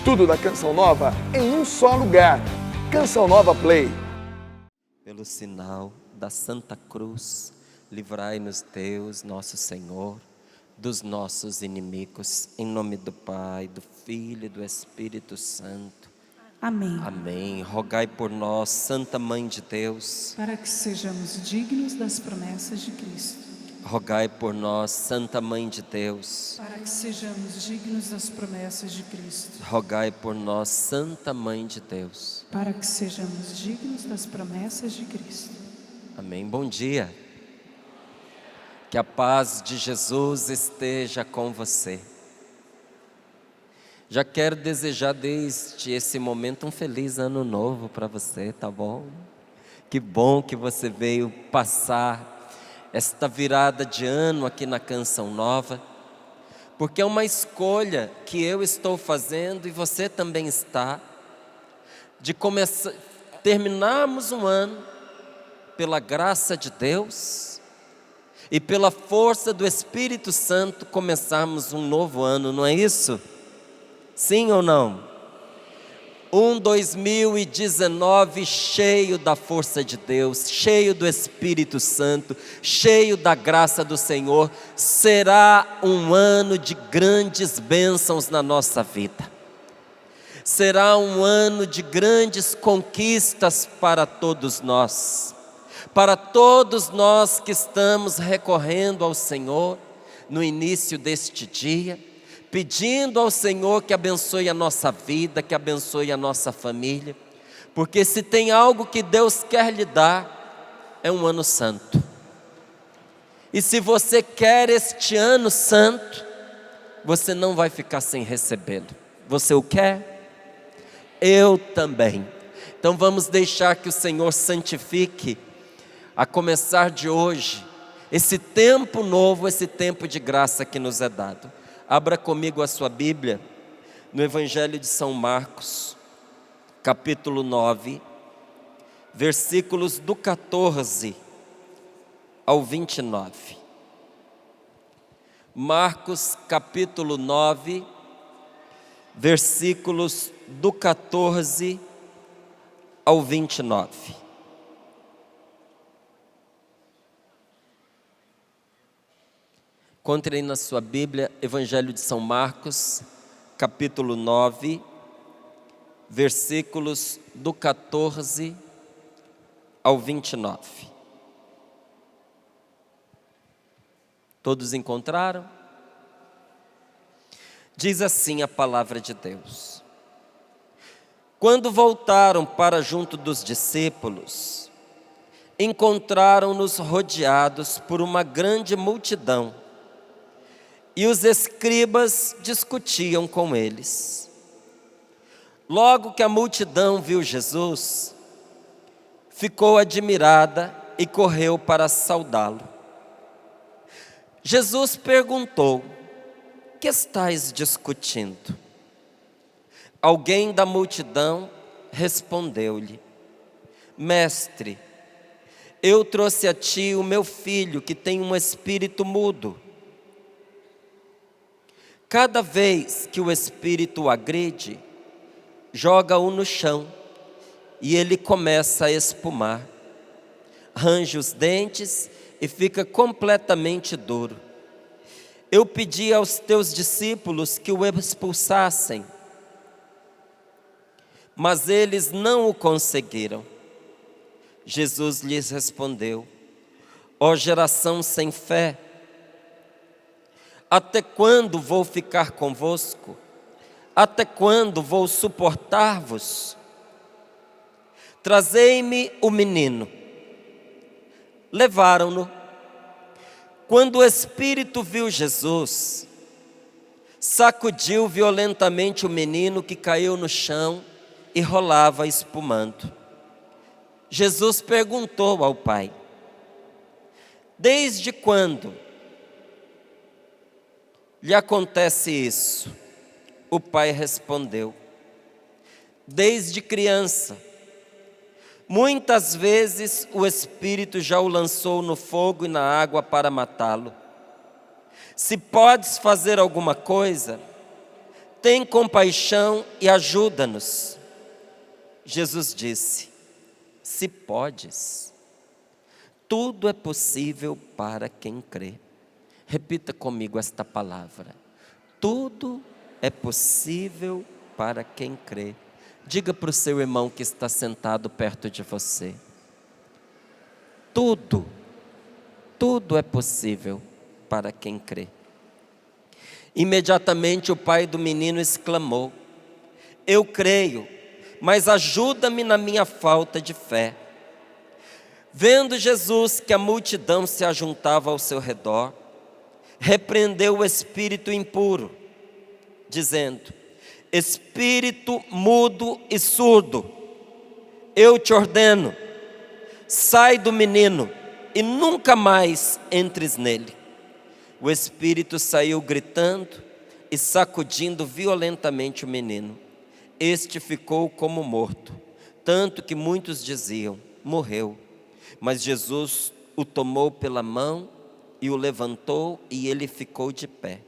Tudo da Canção Nova em um só lugar. Canção Nova Play. Pelo sinal da Santa Cruz, livrai-nos Deus, nosso Senhor, dos nossos inimigos. Em nome do Pai, do Filho e do Espírito Santo. Amém. Amém. Rogai por nós, Santa Mãe de Deus, Para que sejamos dignos das promessas de Cristo. rogai por nós, Santa Mãe de Deus, Para que sejamos dignos das promessas de Cristo. rogai por nós, Santa Mãe de Deus. Para que sejamos dignos das promessas de Cristo. Amém. Bom dia. Que a paz de Jesus esteja com você. Já quero desejar desde esse momento um feliz ano novo para você, tá bom? Que bom que você veio passar esta virada de ano aqui na Canção Nova, porque é uma escolha que eu estou fazendo e você também está, de terminarmos um ano pela graça de Deus e pela força do Espírito Santo começarmos um novo ano, não é isso? Sim ou não? 2019 cheio da força de Deus, cheio do Espírito Santo, cheio da graça do Senhor, será um ano de grandes bênçãos na nossa vida. Será um ano de grandes conquistas para todos nós que estamos recorrendo ao Senhor no início deste dia, pedindo ao Senhor que abençoe a nossa vida, que abençoe a nossa família, porque se tem algo que Deus quer lhe dar, é um ano santo. E se você quer este ano santo, você não vai ficar sem recebê-lo. Você o quer? Eu também. Então vamos deixar que o Senhor santifique, a começar de hoje, esse tempo novo, esse tempo de graça que nos é dado. Abra comigo a sua Bíblia no Evangelho de São Marcos, capítulo 9, versículos do 14 ao 29. Marcos, capítulo 9, versículos do 14 ao 29. Encontre aí na sua Bíblia, Evangelho de São Marcos, capítulo 9, versículos do 14 ao 29. Todos encontraram? Diz assim a palavra de Deus. Quando voltaram para junto dos discípulos, encontraram-nos rodeados por uma grande multidão, e os escribas discutiam com eles. Logo que a multidão viu Jesus, ficou admirada e correu para saudá-lo. Jesus perguntou: que estáis discutindo? Alguém da multidão respondeu-lhe: Mestre, eu trouxe a ti o meu filho que tem um espírito mudo. Cada vez que o espírito o agride, joga-o no chão e ele começa a espumar. Range os dentes e fica completamente duro. Eu pedi aos teus discípulos que o expulsassem, mas eles não o conseguiram. Jesus lhes respondeu: ó geração sem fé, até quando vou ficar convosco? Até quando vou suportar-vos? Trazei-me o menino. Levaram-no. Quando o espírito viu Jesus, sacudiu violentamente o menino, que caiu no chão e rolava espumando. Jesus perguntou ao pai: desde quando lhe acontece isso? O pai respondeu: desde criança. Muitas vezes o espírito já o lançou no fogo e na água para matá-lo. Se podes fazer alguma coisa, tem compaixão e ajuda-nos. Jesus disse: se podes, tudo é possível para quem crê. Repita comigo esta palavra: tudo é possível para quem crê. Diga para o seu irmão que está sentado perto de você: tudo é possível para quem crê. Imediatamente o pai do menino exclamou: eu creio, mas ajuda-me na minha falta de fé. Vendo Jesus que a multidão se ajuntava ao seu redor, repreendeu o espírito impuro, dizendo: espírito mudo e surdo, eu te ordeno, sai do menino e nunca mais entres nele. O espírito saiu gritando e sacudindo violentamente o menino. Este ficou como morto, tanto que muitos diziam: morreu. Mas Jesus o tomou pela mão e o levantou, e ele ficou de pé.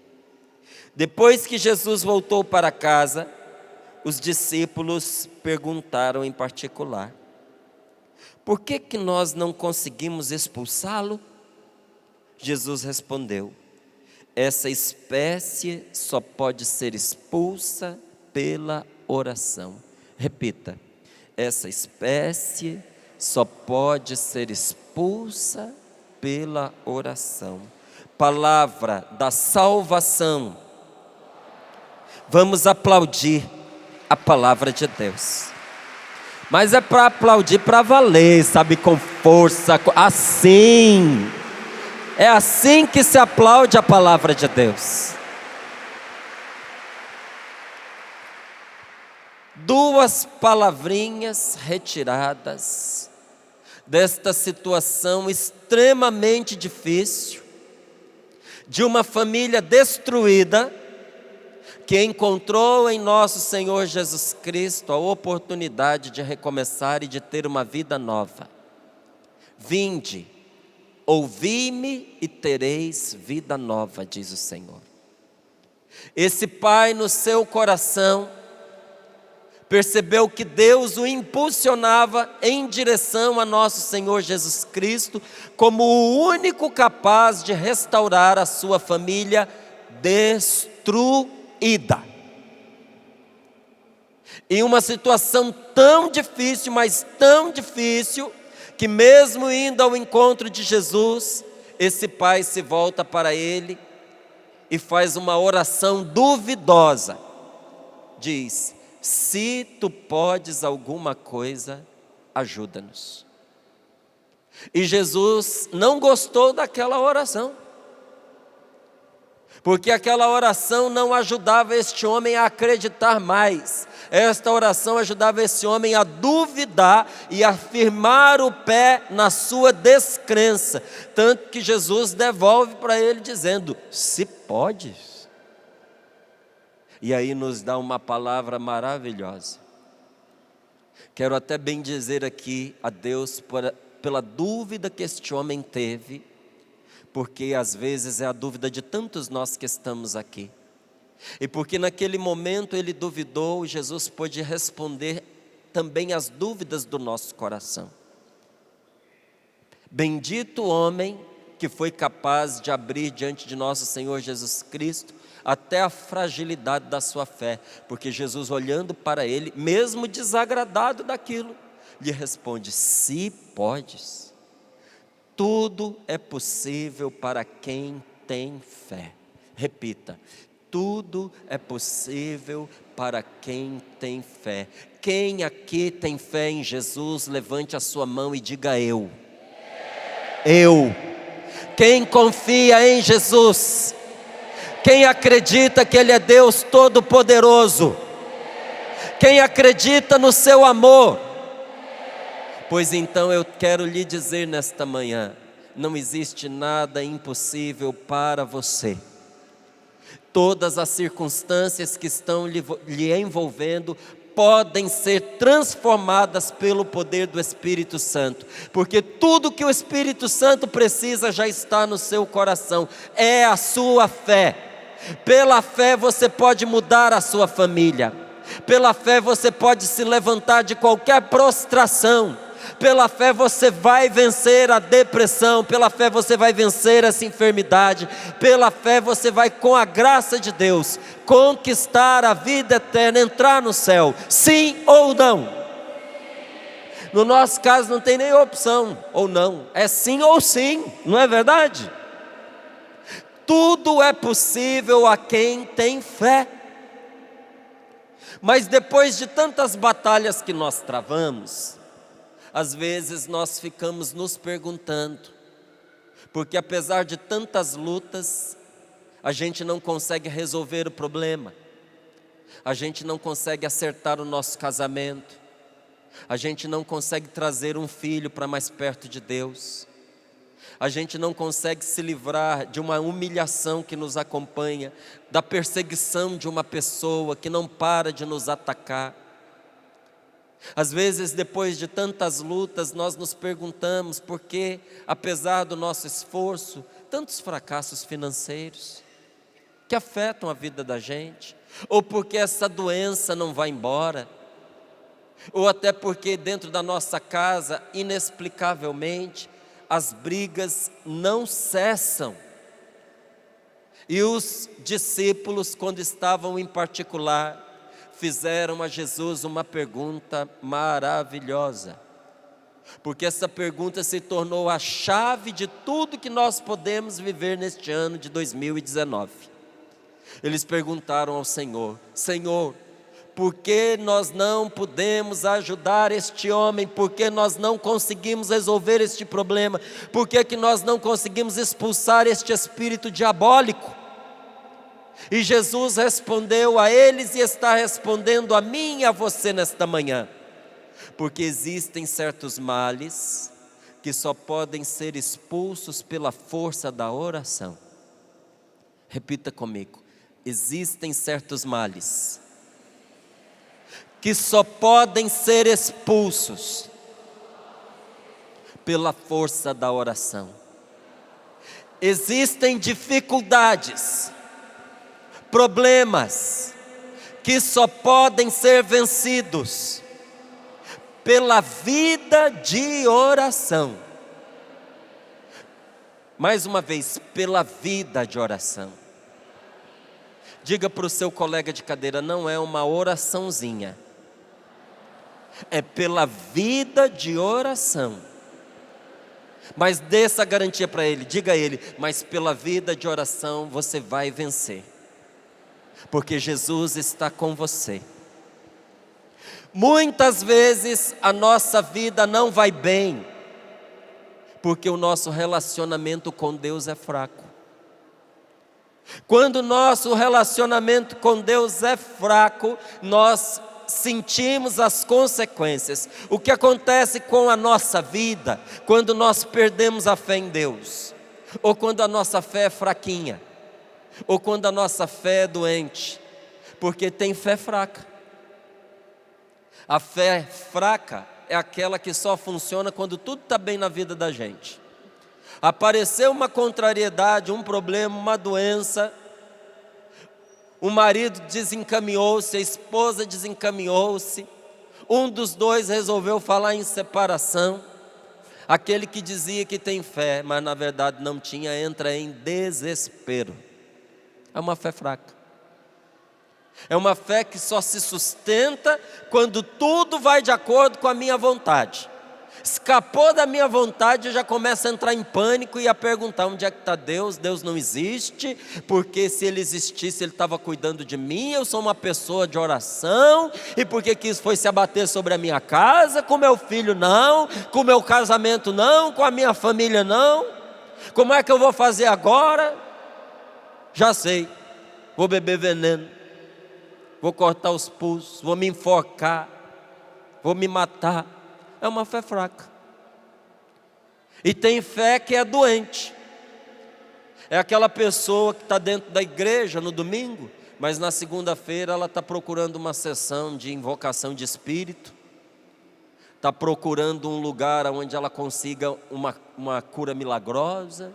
Depois que Jesus voltou para casa, os discípulos perguntaram em particular: por que nós não conseguimos expulsá-lo? Jesus respondeu: essa espécie só pode ser expulsa pela oração. Repita: essa espécie só pode ser expulsa pela oração. Palavra da salvação. Vamos aplaudir a palavra de Deus. Mas é para aplaudir para valer, sabe, com força, assim. É assim que se aplaude a palavra de Deus. Duas palavrinhas retiradas desta situação extremamente difícil, de uma família destruída, que encontrou em nosso Senhor Jesus Cristo a oportunidade de recomeçar e de ter uma vida nova. Vinde, ouvi-me e tereis vida nova, diz o Senhor. Esse pai no seu coração percebeu que Deus o impulsionava em direção a nosso Senhor Jesus Cristo, como o único capaz de restaurar a sua família destruída. Em uma situação tão difícil, mas tão difícil, que mesmo indo ao encontro de Jesus, esse pai se volta para ele e faz uma oração duvidosa. Diz: se tu podes alguma coisa, ajuda-nos. E Jesus não gostou daquela oração, porque aquela oração não ajudava este homem a acreditar mais. Esta oração ajudava esse homem a duvidar e a firmar o pé na sua descrença. Tanto que Jesus devolve para ele dizendo: se podes. E aí nos dá uma palavra maravilhosa. Quero até bem dizer aqui a Deus pela dúvida que este homem teve, porque às vezes é a dúvida de tantos nós que estamos aqui. E porque naquele momento ele duvidou, Jesus pôde responder também às dúvidas do nosso coração. Bendito o homem que foi capaz de abrir diante de nosso Senhor Jesus Cristo até a fragilidade da sua fé, porque Jesus, olhando para ele, mesmo desagradado daquilo, lhe responde: se podes. Tudo é possível para quem tem fé. Repita: tudo é possível para quem tem fé. Quem aqui tem fé em Jesus, levante a sua mão e diga: eu. Eu. Quem confia em Jesus, quem acredita que Ele é Deus Todo-Poderoso, quem acredita no seu amor, pois então eu quero lhe dizer nesta manhã: não existe nada impossível para você. Todas as circunstâncias que estão lhe envolvendo podem ser transformadas pelo poder do Espírito Santo, porque tudo que o Espírito Santo precisa já está no seu coração, é a sua fé. Pela fé você pode mudar a sua família. Pela fé você pode se levantar de qualquer prostração. Pela fé você vai vencer a depressão. Pela fé você vai vencer essa enfermidade. Pela fé você vai, com a graça de Deus, conquistar a vida eterna, entrar no céu. Sim ou não? No nosso caso não tem nem opção ou não. É sim ou sim, não é verdade? Tudo é possível a quem tem fé. Mas depois de tantas batalhas que nós travamos, às vezes nós ficamos nos perguntando, porque apesar de tantas lutas, a gente não consegue resolver o problema, a gente não consegue acertar o nosso casamento, a gente não consegue trazer um filho para mais perto de Deus, a gente não consegue se livrar de uma humilhação que nos acompanha, da perseguição de uma pessoa que não para de nos atacar. Às vezes, depois de tantas lutas, nós nos perguntamos por que, apesar do nosso esforço, tantos fracassos financeiros que afetam a vida da gente, ou porque essa doença não vai embora, ou até porque dentro da nossa casa, inexplicavelmente, as brigas não cessam. E os discípulos, quando estavam em particular, fizeram a Jesus uma pergunta maravilhosa, porque essa pergunta se tornou a chave de tudo que nós podemos viver neste ano de 2019. Eles perguntaram ao Senhor: Senhor, por que nós não podemos ajudar este homem? Por que nós não conseguimos resolver este problema? Por que que nós não conseguimos expulsar este espírito diabólico? E Jesus respondeu a eles e está respondendo a mim e a você nesta manhã. Porque existem certos males que só podem ser expulsos pela força da oração. Repita comigo: existem certos males que só podem ser expulsos pela força da oração. Existem dificuldades, problemas que só podem ser vencidos pela vida de oração. Mais uma vez, pela vida de oração. Diga para o seu colega de cadeira: não é uma oraçãozinha, é pela vida de oração. Mas dê essa garantia para ele, diga a ele: mas pela vida de oração você vai vencer, porque Jesus está com você. Muitas vezes a nossa vida não vai bem, porque o nosso relacionamento com Deus é fraco. Quando o nosso relacionamento com Deus é fraco, nós sentimos as consequências. O que acontece com a nossa vida quando nós perdemos a fé em Deus, ou quando a nossa fé é fraquinha, ou quando a nossa fé é doente, porque tem fé fraca. A fé fraca é aquela que só funciona quando tudo está bem na vida da gente. Apareceu uma contrariedade, um problema, uma doença, o marido desencaminhou-se, a esposa desencaminhou-se, um dos dois resolveu falar em separação. Aquele que dizia que tem fé, mas na verdade não tinha, entra em desespero. É uma fé fraca. É uma fé que só se sustenta quando tudo vai de acordo com a minha vontade. Escapou da minha vontade, eu já começo a entrar em pânico e a perguntar: onde é que está Deus? Deus não existe, porque se Ele existisse, Ele estava cuidando de mim. Eu sou uma pessoa de oração, e por que isso foi se abater sobre a minha casa? Com meu filho não, com meu casamento não, com a minha família não. Como é que eu vou fazer agora? Já sei, vou beber veneno, vou cortar os pulsos, vou me enforcar, vou me matar. É uma fé fraca. E tem fé que é doente. É aquela pessoa que está dentro da igreja no domingo, mas na segunda-feira ela está procurando uma sessão de invocação de espírito, está procurando um lugar onde ela consiga uma cura milagrosa,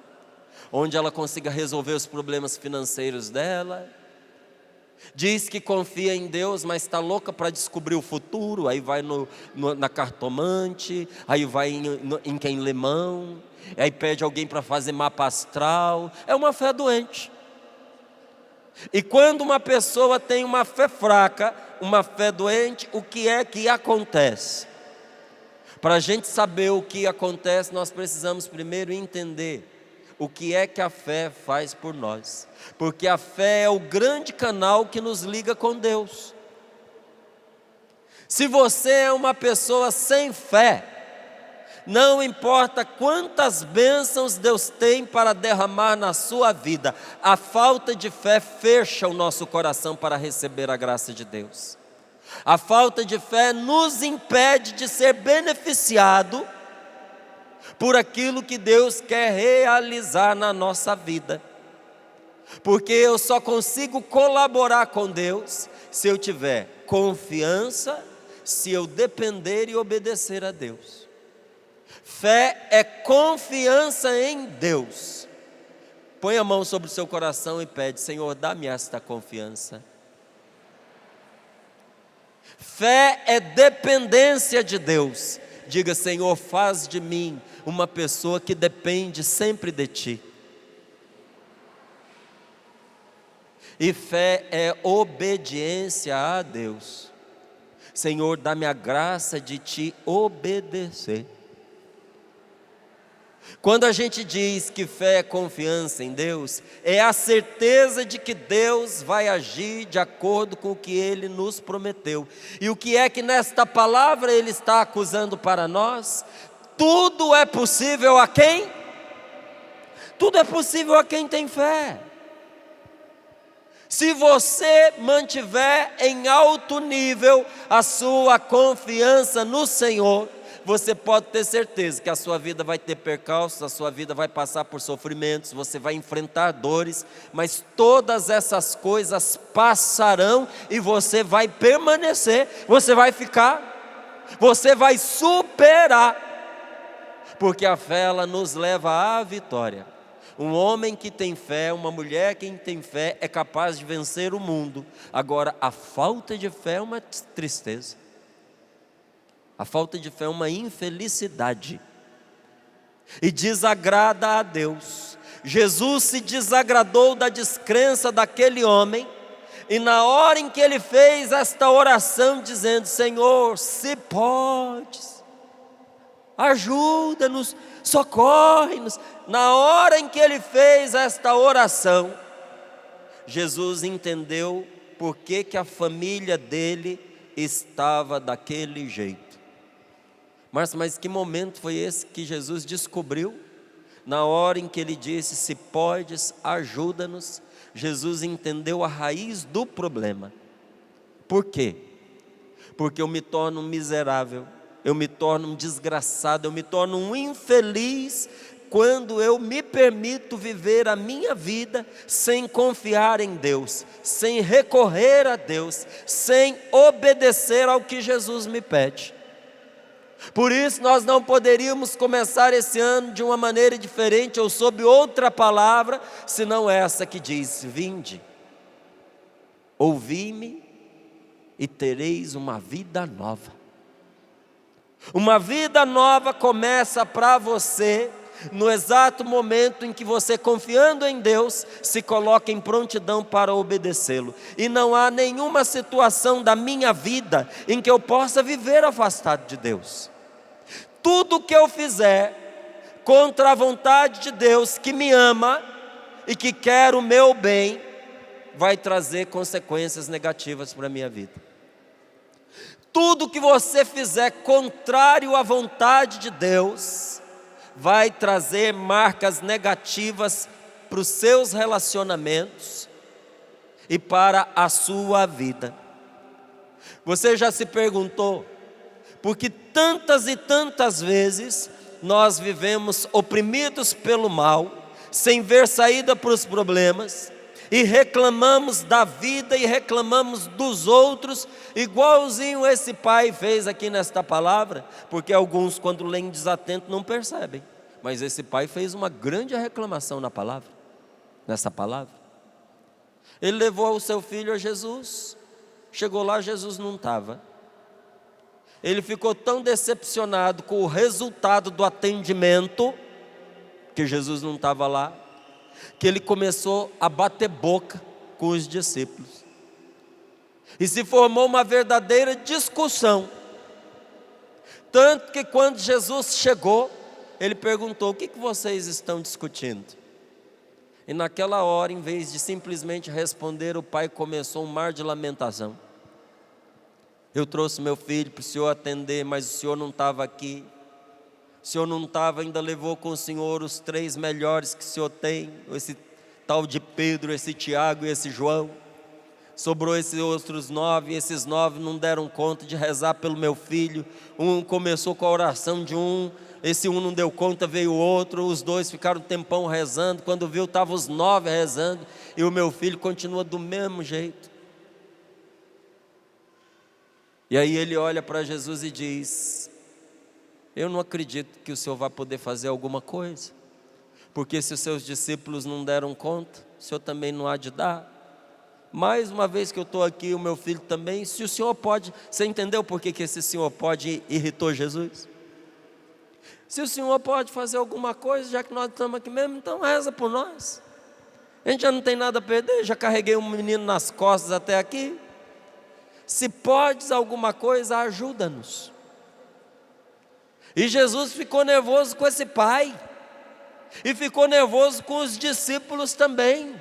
onde ela consiga resolver os problemas financeiros dela. Diz que confia em Deus, mas está louca para descobrir o futuro. Aí vai na cartomante, aí vai em quem lê mão, aí pede alguém para fazer mapa astral. É uma fé doente. E quando uma pessoa tem uma fé fraca, uma fé doente, o que é que acontece? Para a gente saber o que acontece, nós precisamos primeiro entender o que é que a fé faz por nós. Porque a fé é o grande canal que nos liga com Deus. Se você é uma pessoa sem fé, não importa quantas bênçãos Deus tem para derramar na sua vida, a falta de fé fecha o nosso coração para receber a graça de Deus. A falta de fé nos impede de ser beneficiado por aquilo que Deus quer realizar na nossa vida. Porque eu só consigo colaborar com Deus se eu tiver confiança, se eu depender e obedecer a Deus. Fé é confiança em Deus. Põe a mão sobre o seu coração e pede: Senhor, dá-me esta confiança. Fé é dependência de Deus. Diga: Senhor, faz de mim uma pessoa que depende sempre de Ti. E fé é obediência a Deus. Senhor, dá-me a graça de Te obedecer. Quando a gente diz que fé é confiança em Deus, é a certeza de que Deus vai agir de acordo com o que Ele nos prometeu. E o que é que nesta palavra Ele está acusando para nós? Tudo é possível a quem? Tudo é possível a quem tem fé. Se você mantiver em alto nível a sua confiança no Senhor, você pode ter certeza que a sua vida vai ter percalços, a sua vida vai passar por sofrimentos, você vai enfrentar dores, mas todas essas coisas passarão e você vai permanecer, você vai ficar, você vai superar, porque a fé ela nos leva à vitória. Um homem que tem fé, uma mulher que tem fé é capaz de vencer o mundo. Agora, a falta de fé é uma tristeza. A falta de fé é uma infelicidade e desagrada a Deus. Jesus se desagradou da descrença daquele homem, e na hora em que ele fez esta oração dizendo: Senhor, se podes, ajuda-nos, socorre-nos. Na hora em que ele fez esta oração, Jesus entendeu por que a família dele estava daquele jeito. Mas que momento foi esse que Jesus descobriu? Na hora em que ele disse: se podes, ajuda-nos. Jesus entendeu a raiz do problema. Por quê? Porque eu me torno um miserável, eu me torno um desgraçado, eu me torno um infeliz quando eu me permito viver a minha vida sem confiar em Deus, sem recorrer a Deus, sem obedecer ao que Jesus me pede. Por isso nós não poderíamos começar esse ano de uma maneira diferente ou sob outra palavra, senão essa que diz: vinde, ouvi-me e tereis uma vida nova. Uma vida nova começa para você no exato momento em que você, confiando em Deus, se coloca em prontidão para obedecê-lo. E não há nenhuma situação da minha vida em que eu possa viver afastado de Deus. Tudo que eu fizer contra a vontade de Deus, que me ama e que quer o meu bem, vai trazer consequências negativas para a minha vida. Tudo que você fizer contrário à vontade de Deus, vai trazer marcas negativas para os seus relacionamentos e para a sua vida. Você já se perguntou, porque tantas e tantas vezes nós vivemos oprimidos pelo mal, sem ver saída para os problemas, e reclamamos da vida e reclamamos dos outros, igualzinho esse pai fez aqui nesta palavra, porque alguns, quando leem desatento, não percebem, Mas esse pai fez uma grande reclamação nessa palavra. Ele levou o seu filho a Jesus, chegou lá, Jesus não estava. Ele ficou tão decepcionado com o resultado do atendimento, que Jesus não estava lá, que ele começou a bater boca com os discípulos. E se formou uma verdadeira discussão. Tanto que quando Jesus chegou, ele perguntou: o que vocês estão discutindo? E naquela hora, em vez de simplesmente responder, o pai começou um mar de lamentação. Eu trouxe meu filho para o senhor atender, mas o senhor não estava aqui. O senhor não estava, ainda levou com o senhor os 3 melhores que o senhor tem, esse tal de Pedro, esse Tiago e esse João. Sobrou esses outros 9, e esses 9 não deram conta de rezar pelo meu filho. Um começou com a oração de um, esse um não deu conta, veio o outro, os 2 ficaram um tempão rezando, quando viu estavam os 9 rezando, e o meu filho continua do mesmo jeito. E aí ele olha para Jesus e diz: eu não acredito que o senhor vai poder fazer alguma coisa, porque se os seus discípulos não deram conta, o senhor também não há de dar. Mais uma vez que eu estou aqui, o meu filho também, se o senhor pode, você entendeu por que esse senhor pode irritou Jesus? Se o senhor pode fazer alguma coisa, já que nós estamos aqui mesmo, então reza por nós. A gente já não tem nada a perder, já carreguei um menino nas costas até aqui. Se podes alguma coisa, ajuda-nos. E Jesus ficou nervoso com esse pai, e ficou nervoso com os discípulos também,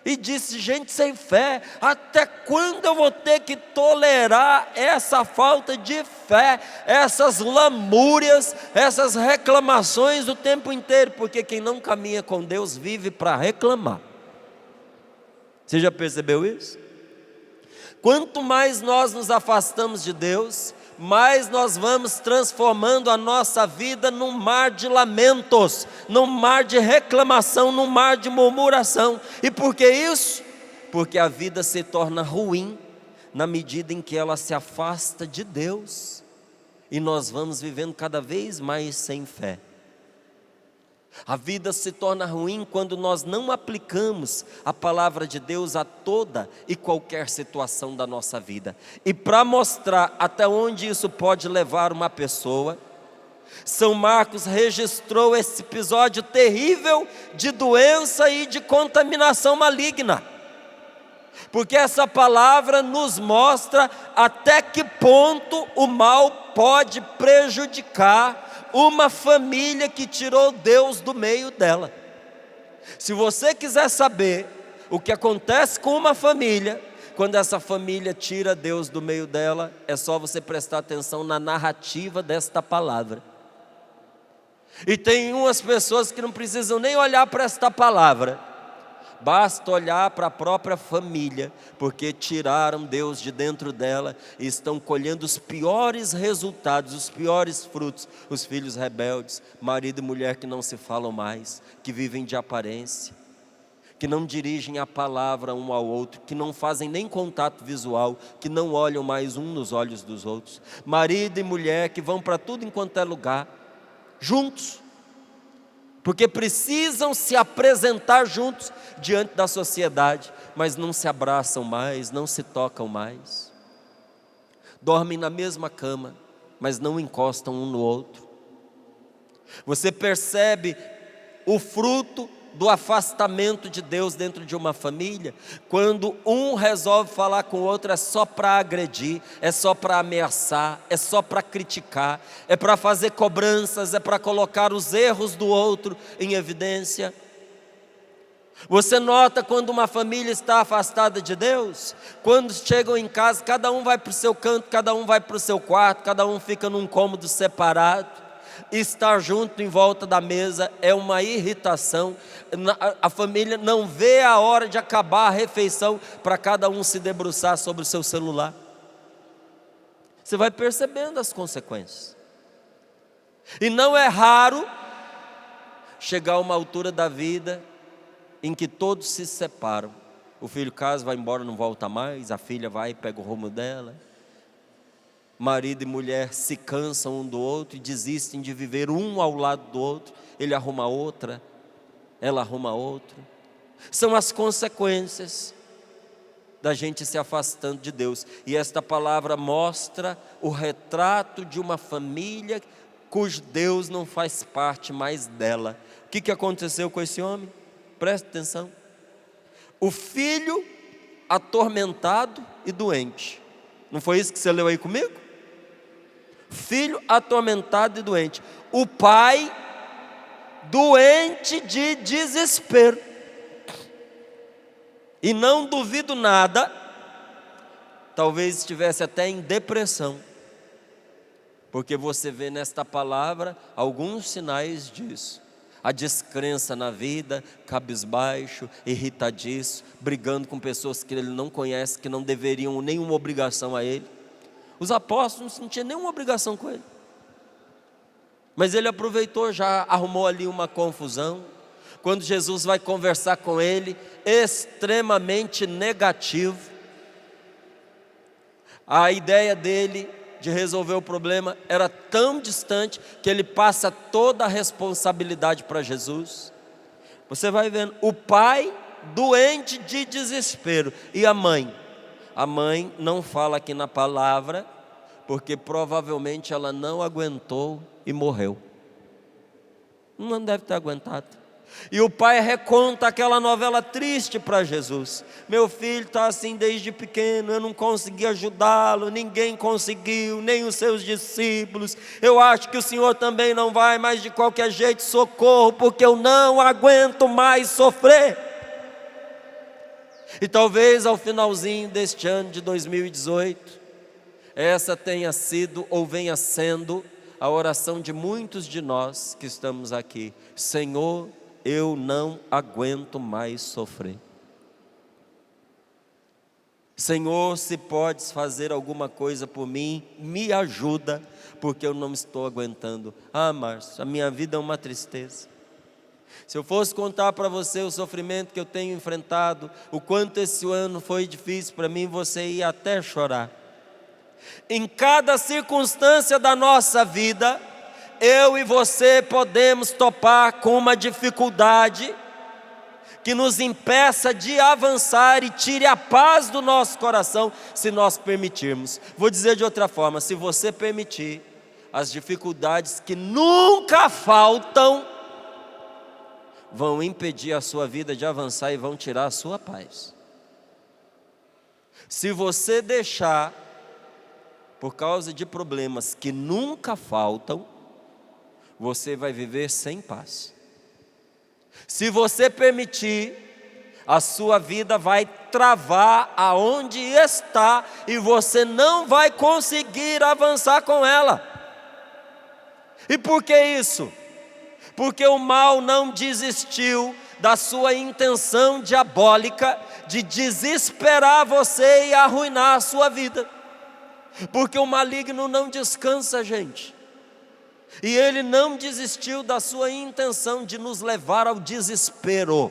e disse: gente sem fé, até quando eu vou ter que tolerar essa falta de fé, essas lamúrias, essas reclamações o tempo inteiro? Porque quem não caminha com Deus vive para reclamar. Você já percebeu isso? Quanto mais nós nos afastamos de Deus, mais nós vamos transformando a nossa vida num mar de lamentos, num mar de reclamação, num mar de murmuração. E por que isso? Porque a vida se torna ruim na medida em que ela se afasta de Deus, e nós vamos vivendo cada vez mais sem fé. A vida se torna ruim quando nós não aplicamos a palavra de Deus a toda e qualquer situação da nossa vida. E para mostrar até onde isso pode levar uma pessoa, São Marcos registrou esse episódio terrível de doença e de contaminação maligna. Porque essa palavra nos mostra até que ponto o mal pode prejudicar uma família que tirou Deus do meio dela. Se você quiser saber o que acontece com uma família, quando essa família tira Deus do meio dela, é só você prestar atenção na narrativa desta palavra. E tem umas pessoas que não precisam nem olhar para esta palavra, basta olhar para a própria família, porque tiraram Deus de dentro dela e estão colhendo os piores resultados, os piores frutos. Os filhos rebeldes, marido e mulher que não se falam mais, que vivem de aparência, que não dirigem a palavra um ao outro, que não fazem nem contato visual, que não olham mais um nos olhos dos outros. Marido e mulher que vão para tudo enquanto é lugar, juntos, porque precisam se apresentar juntos diante da sociedade, mas não se abraçam mais, não se tocam mais. Dormem na mesma cama, mas não encostam um no outro. Você percebe o fruto do afastamento de Deus dentro de uma família, quando um resolve falar com o outro, é só para agredir, é só para ameaçar, é só para criticar, é para fazer cobranças, é para colocar os erros do outro em evidência. Você nota quando uma família está afastada de Deus? Quando chegam em casa, cada um vai para o seu canto, cada um vai para o seu quarto, cada um fica num cômodo separado. Estar junto em volta da mesa é uma irritação. A família não vê a hora de acabar a refeição para cada um se debruçar sobre o seu celular. Você vai percebendo as consequências. E não é raro chegar a uma altura da vida em que todos se separam. O filho casa, vai embora, não volta mais. A filha vai e pega o rumo dela. Marido e mulher se cansam um do outro e desistem de viver um ao lado do outro. Ele arruma outra, ela arruma outra. São as consequências da gente se afastando de Deus. E esta palavra mostra o retrato de uma família cujo Deus não faz parte mais dela. O que aconteceu com esse homem? Presta atenção. O filho atormentado e doente. Não foi isso que você leu aí comigo? Filho atormentado e doente. O pai doente de desespero. E não duvido nada, talvez estivesse até em depressão, porque você vê nesta palavra alguns sinais disso. A descrença na vida, cabisbaixo, irritadiço, brigando com pessoas que ele não conhece, que não deveriam nenhuma obrigação a ele. Os apóstolos não tinham nenhuma obrigação com ele, mas ele aproveitou, já arrumou ali uma confusão. Quando Jesus vai conversar com ele, extremamente negativo. A ideia dele de resolver o problema era tão distante que ele passa toda a responsabilidade para Jesus. Você vai vendo, o pai doente de desespero. E a mãe? A mãe não fala aqui na palavra, porque provavelmente ela não aguentou e morreu. Não deve ter aguentado. E o pai reconta aquela novela triste para Jesus. Meu filho está assim desde pequeno, eu não consegui ajudá-lo, ninguém conseguiu, nem os seus discípulos. Eu acho que o Senhor também não vai, mas de qualquer jeito socorro, porque eu não aguento mais sofrer. E talvez ao finalzinho deste ano de 2018, essa tenha sido ou venha sendo a oração de muitos de nós que estamos aqui. Senhor, eu não aguento mais sofrer. Senhor, se podes fazer alguma coisa por mim, me ajuda, porque eu não estou aguentando. Ah, Márcio, a minha vida é uma tristeza. Se eu fosse contar para você o sofrimento que eu tenho enfrentado, o quanto esse ano foi difícil para mim, você ia até chorar. Em cada circunstância da nossa vida, eu e você podemos topar com uma dificuldade que nos impeça de avançar e tire a paz do nosso coração, se nós permitirmos. Vou dizer de outra forma, se você permitir, as dificuldades que nunca faltam vão impedir a sua vida de avançar e vão tirar a sua paz. Se você deixar, por causa de problemas que nunca faltam, você vai viver sem paz. Se você permitir, a sua vida vai travar aonde está e você não vai conseguir avançar com ela. E por que isso? Porque o mal não desistiu da sua intenção diabólica de desesperar você e arruinar a sua vida. Porque o maligno não descansa, gente. E ele não desistiu da sua intenção de nos levar ao desespero,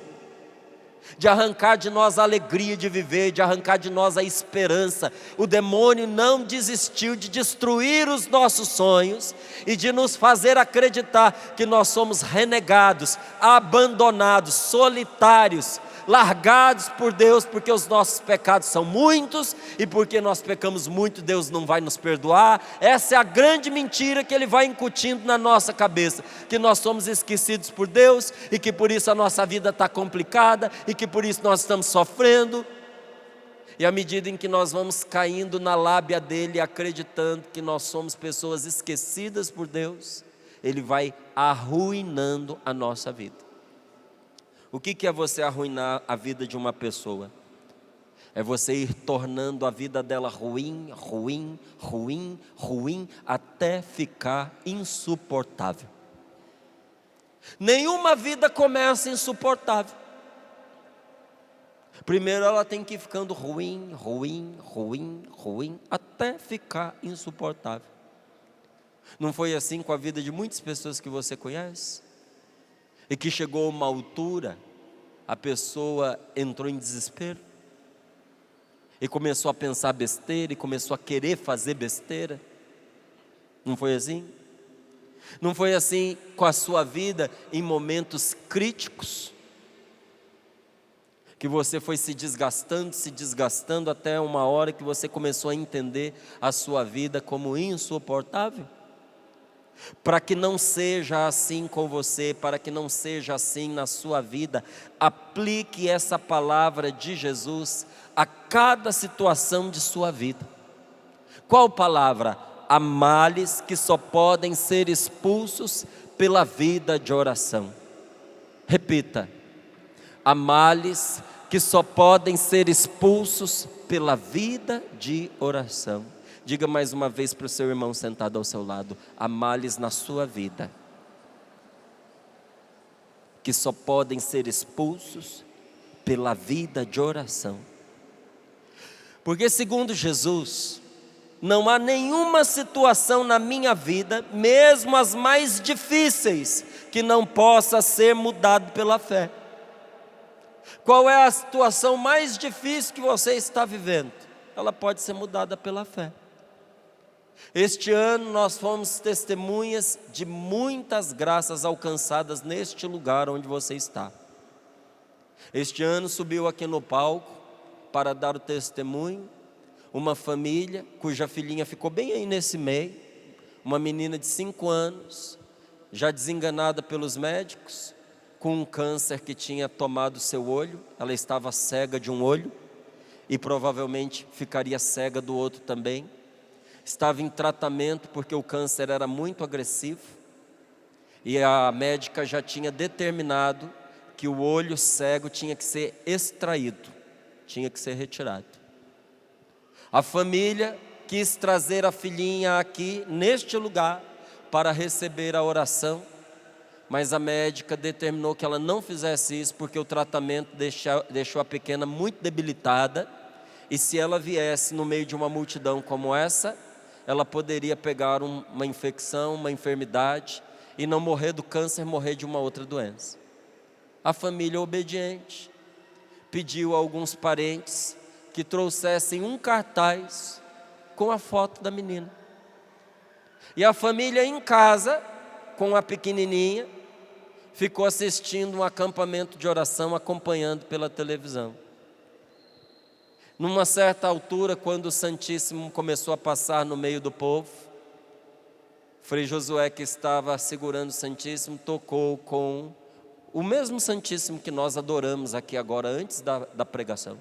de arrancar de nós a alegria de viver, de arrancar de nós a esperança. O demônio não desistiu de destruir os nossos sonhos e de nos fazer acreditar que nós somos renegados, abandonados, solitários, largados por Deus, porque os nossos pecados são muitos, e porque nós pecamos muito, Deus não vai nos perdoar. Essa é a grande mentira que ele vai incutindo na nossa cabeça, que nós somos esquecidos por Deus, e que por isso a nossa vida está complicada, e que por isso nós estamos sofrendo. E à medida em que nós vamos caindo na lábia dele, acreditando que nós somos pessoas esquecidas por Deus, ele vai arruinando a nossa vida. O que é você arruinar a vida de uma pessoa? É você ir tornando a vida dela ruim, ruim, ruim, ruim, até ficar insuportável. Nenhuma vida começa insuportável. Primeiro ela tem que ir ficando ruim, ruim, ruim, ruim, até ficar insuportável. Não foi assim com a vida de muitas pessoas que você conhece? E que chegou a uma altura, a pessoa entrou em desespero, e começou a pensar besteira, e começou a querer fazer besteira, Não foi assim? Não foi assim com a sua vida em momentos críticos? Que você foi se desgastando até uma hora que você começou a entender a sua vida como insuportável? Para que não seja assim com você, para que não seja assim na sua vida, aplique essa palavra de Jesus a cada situação de sua vida. Qual palavra? Há males que só podem ser expulsos pela vida de oração. Repita: há males que só podem ser expulsos pela vida de oração. Diga mais uma vez para o seu irmão sentado ao seu lado: há males na sua vida que só podem ser expulsos pela vida de oração. Porque segundo Jesus, não há nenhuma situação na minha vida, mesmo as mais difíceis, que não possa ser mudado pela fé. Qual é a situação mais difícil que você está vivendo? Ela pode ser mudada pela fé. Este ano nós fomos testemunhas de muitas graças alcançadas neste lugar onde você está. Este ano subiu aqui no palco para dar o testemunho uma família cuja filhinha ficou bem aí nesse meio, uma menina de 5 anos, já desenganada pelos médicos, com um câncer que tinha tomado seu olho. Ela estava cega de um olho e provavelmente ficaria cega do outro também. Estava em tratamento porque o câncer era muito agressivo e a médica já tinha determinado que o olho cego tinha que ser extraído, tinha que ser retirado. A família quis trazer a filhinha aqui neste lugar para receber a oração, mas a médica determinou que ela não fizesse isso porque o tratamento deixou a pequena muito debilitada, e se ela viesse no meio de uma multidão como essa, ela poderia pegar uma infecção, uma enfermidade, e não morrer do câncer, morrer de uma outra doença. A família obediente pediu a alguns parentes que trouxessem um cartaz com a foto da menina. E a família em casa, com a pequenininha, ficou assistindo um acampamento de oração, acompanhando pela televisão. Numa certa altura, quando o Santíssimo começou a passar no meio do povo, Frei Josué, que estava segurando o Santíssimo, tocou com o mesmo Santíssimo que nós adoramos aqui agora, antes da pregação.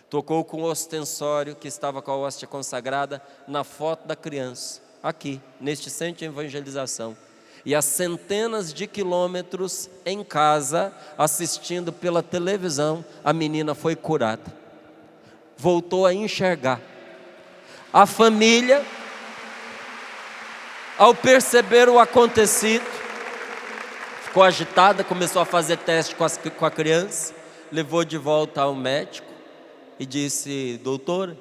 Tocou com o ostensório que estava com a hóstia consagrada na foto da criança, aqui, neste centro de evangelização. E a centenas de quilômetros em casa, assistindo pela televisão, a menina foi curada. Voltou a enxergar. A família, ao perceber o acontecido, ficou agitada, começou a fazer teste com a criança, levou de volta ao médico e disse: doutor,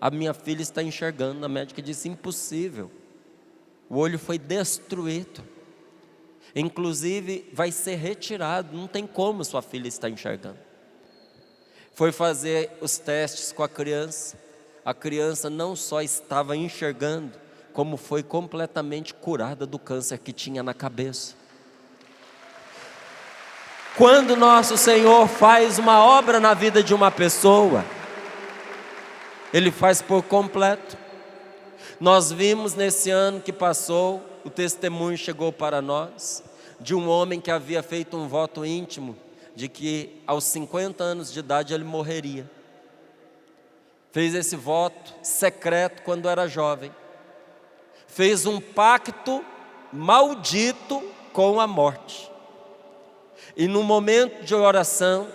a minha filha está enxergando. A médica disse: impossível, o olho foi destruído, inclusive vai ser retirado, não tem como sua filha estar enxergando. Foi fazer os testes com a criança não só estava enxergando, como foi completamente curada do câncer que tinha na cabeça. Quando nosso Senhor faz uma obra na vida de uma pessoa, Ele faz por completo. Nós vimos nesse ano que passou, o testemunho chegou para nós, de um homem que havia feito um voto íntimo, de que aos 50 anos de idade ele morreria. Fez esse voto secreto quando era jovem. Fez um pacto maldito com a morte. E no momento de oração,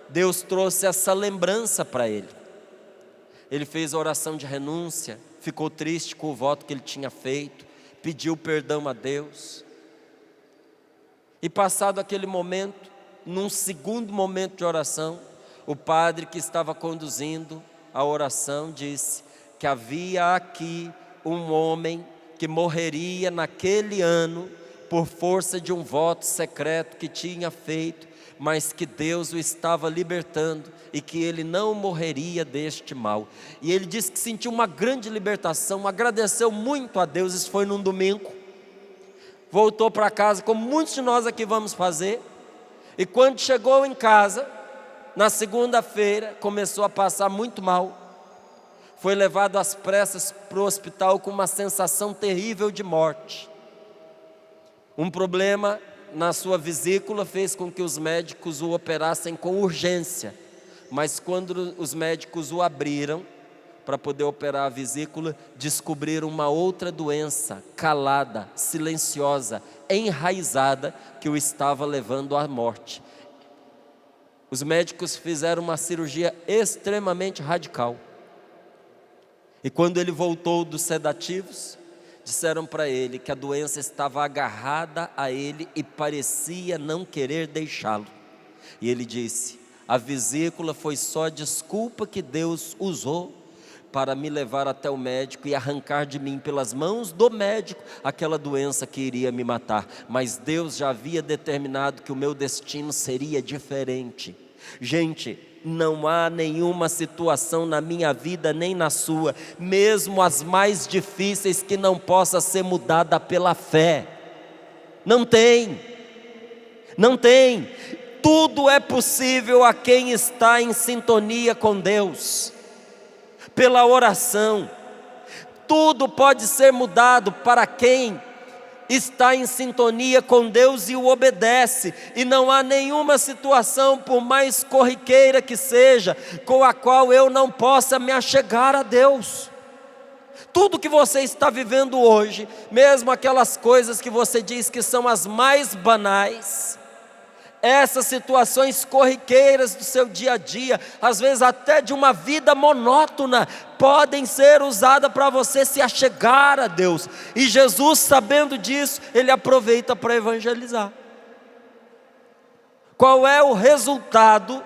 Deus trouxe essa lembrança para ele. Ele fez a oração de renúncia, ficou triste com o voto que ele tinha feito, pediu perdão a Deus. E passado aquele momento, num segundo momento de oração, o padre que estava conduzindo a oração disse que havia aqui um homem que morreria naquele ano por força de um voto secreto que tinha feito, mas que Deus o estava libertando e que ele não morreria deste mal. E ele disse que sentiu uma grande libertação, agradeceu muito a Deus. Isso foi num domingo. Voltou para casa, como muitos de nós aqui vamos fazer. E quando chegou em casa, na segunda-feira, começou a passar muito mal. Foi levado às pressas para o hospital com uma sensação terrível de morte. Um problema na sua vesícula fez com que os médicos o operassem com urgência. Mas quando os médicos o abriram para poder operar a vesícula, descobriram uma outra doença, calada, silenciosa, enraizada, que o estava levando à morte. Os médicos fizeram uma cirurgia extremamente radical. E quando ele voltou dos sedativos, disseram para ele que a doença estava agarrada a ele e parecia não querer deixá-lo. E ele disse: a vesícula foi só a desculpa que Deus usou para me levar até o médico e arrancar de mim pelas mãos do médico aquela doença que iria me matar. Mas Deus já havia determinado que o meu destino seria diferente. Gente, não há nenhuma situação na minha vida nem na sua, mesmo as mais difíceis, que não possa ser mudada pela fé. Não tem. Tudo é possível a quem está em sintonia com Deus, pela oração. Tudo pode ser mudado para quem está em sintonia com Deus e o obedece. E não há nenhuma situação, por mais corriqueira que seja, com a qual eu não possa me achegar a Deus. Tudo que você está vivendo hoje, mesmo aquelas coisas que você diz que são as mais banais, essas situações corriqueiras do seu dia a dia, às vezes até de uma vida monótona, podem ser usadas para você se achegar a Deus. E Jesus, sabendo disso, ele aproveita para evangelizar. Qual é o resultado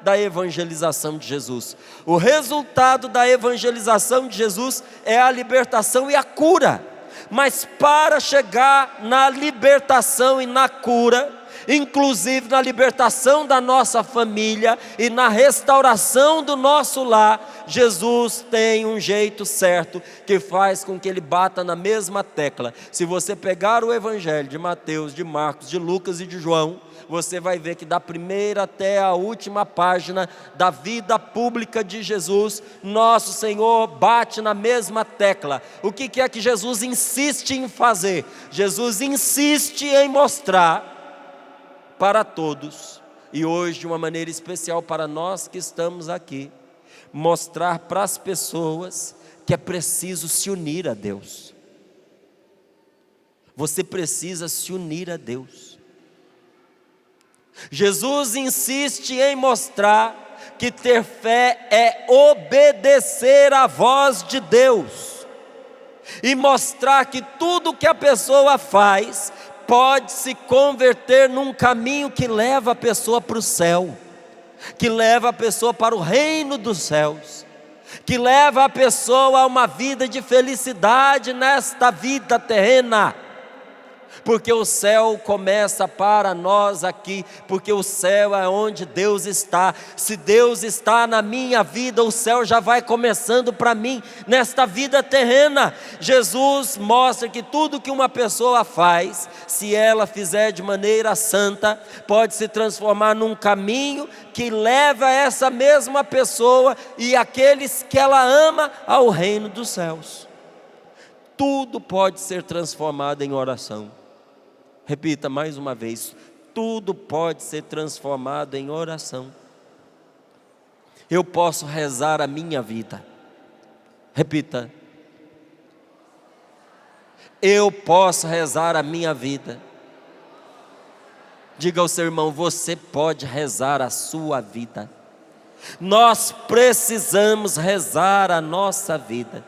da evangelização de Jesus? O resultado da evangelização de Jesus é a libertação e a cura. Mas para chegar na libertação e na cura, inclusive na libertação da nossa família e na restauração do nosso lar, Jesus tem um jeito certo que faz com que ele bata na mesma tecla. Se você pegar o evangelho de Mateus, de Marcos, de Lucas e de João, você vai ver que da primeira até a última página da vida pública de Jesus, nosso Senhor bate na mesma tecla. O que é que Jesus insiste em fazer? Jesus insiste em mostrar para todos, e hoje de uma maneira especial para nós que estamos aqui, mostrar para as pessoas que é preciso se unir a Deus. Você precisa se unir a Deus. Jesus insiste em mostrar que ter fé é obedecer à voz de Deus, e mostrar que tudo que a pessoa faz pode se converter num caminho que leva a pessoa para o céu, que leva a pessoa para o reino dos céus, que leva a pessoa a uma vida de felicidade nesta vida terrena. Porque o céu começa para nós aqui, porque o céu é onde Deus está. Se Deus está na minha vida, o céu já vai começando para mim, nesta vida terrena. Jesus mostra que tudo que uma pessoa faz, se ela fizer de maneira santa, pode se transformar num caminho que leva essa mesma pessoa e aqueles que ela ama ao reino dos céus. Tudo pode ser transformado em oração. Repita mais uma vez: tudo pode ser transformado em oração. Eu posso rezar a minha vida. Repita: eu posso rezar a minha vida. Diga ao seu irmão: você pode rezar a sua vida. Nós precisamos rezar a nossa vida.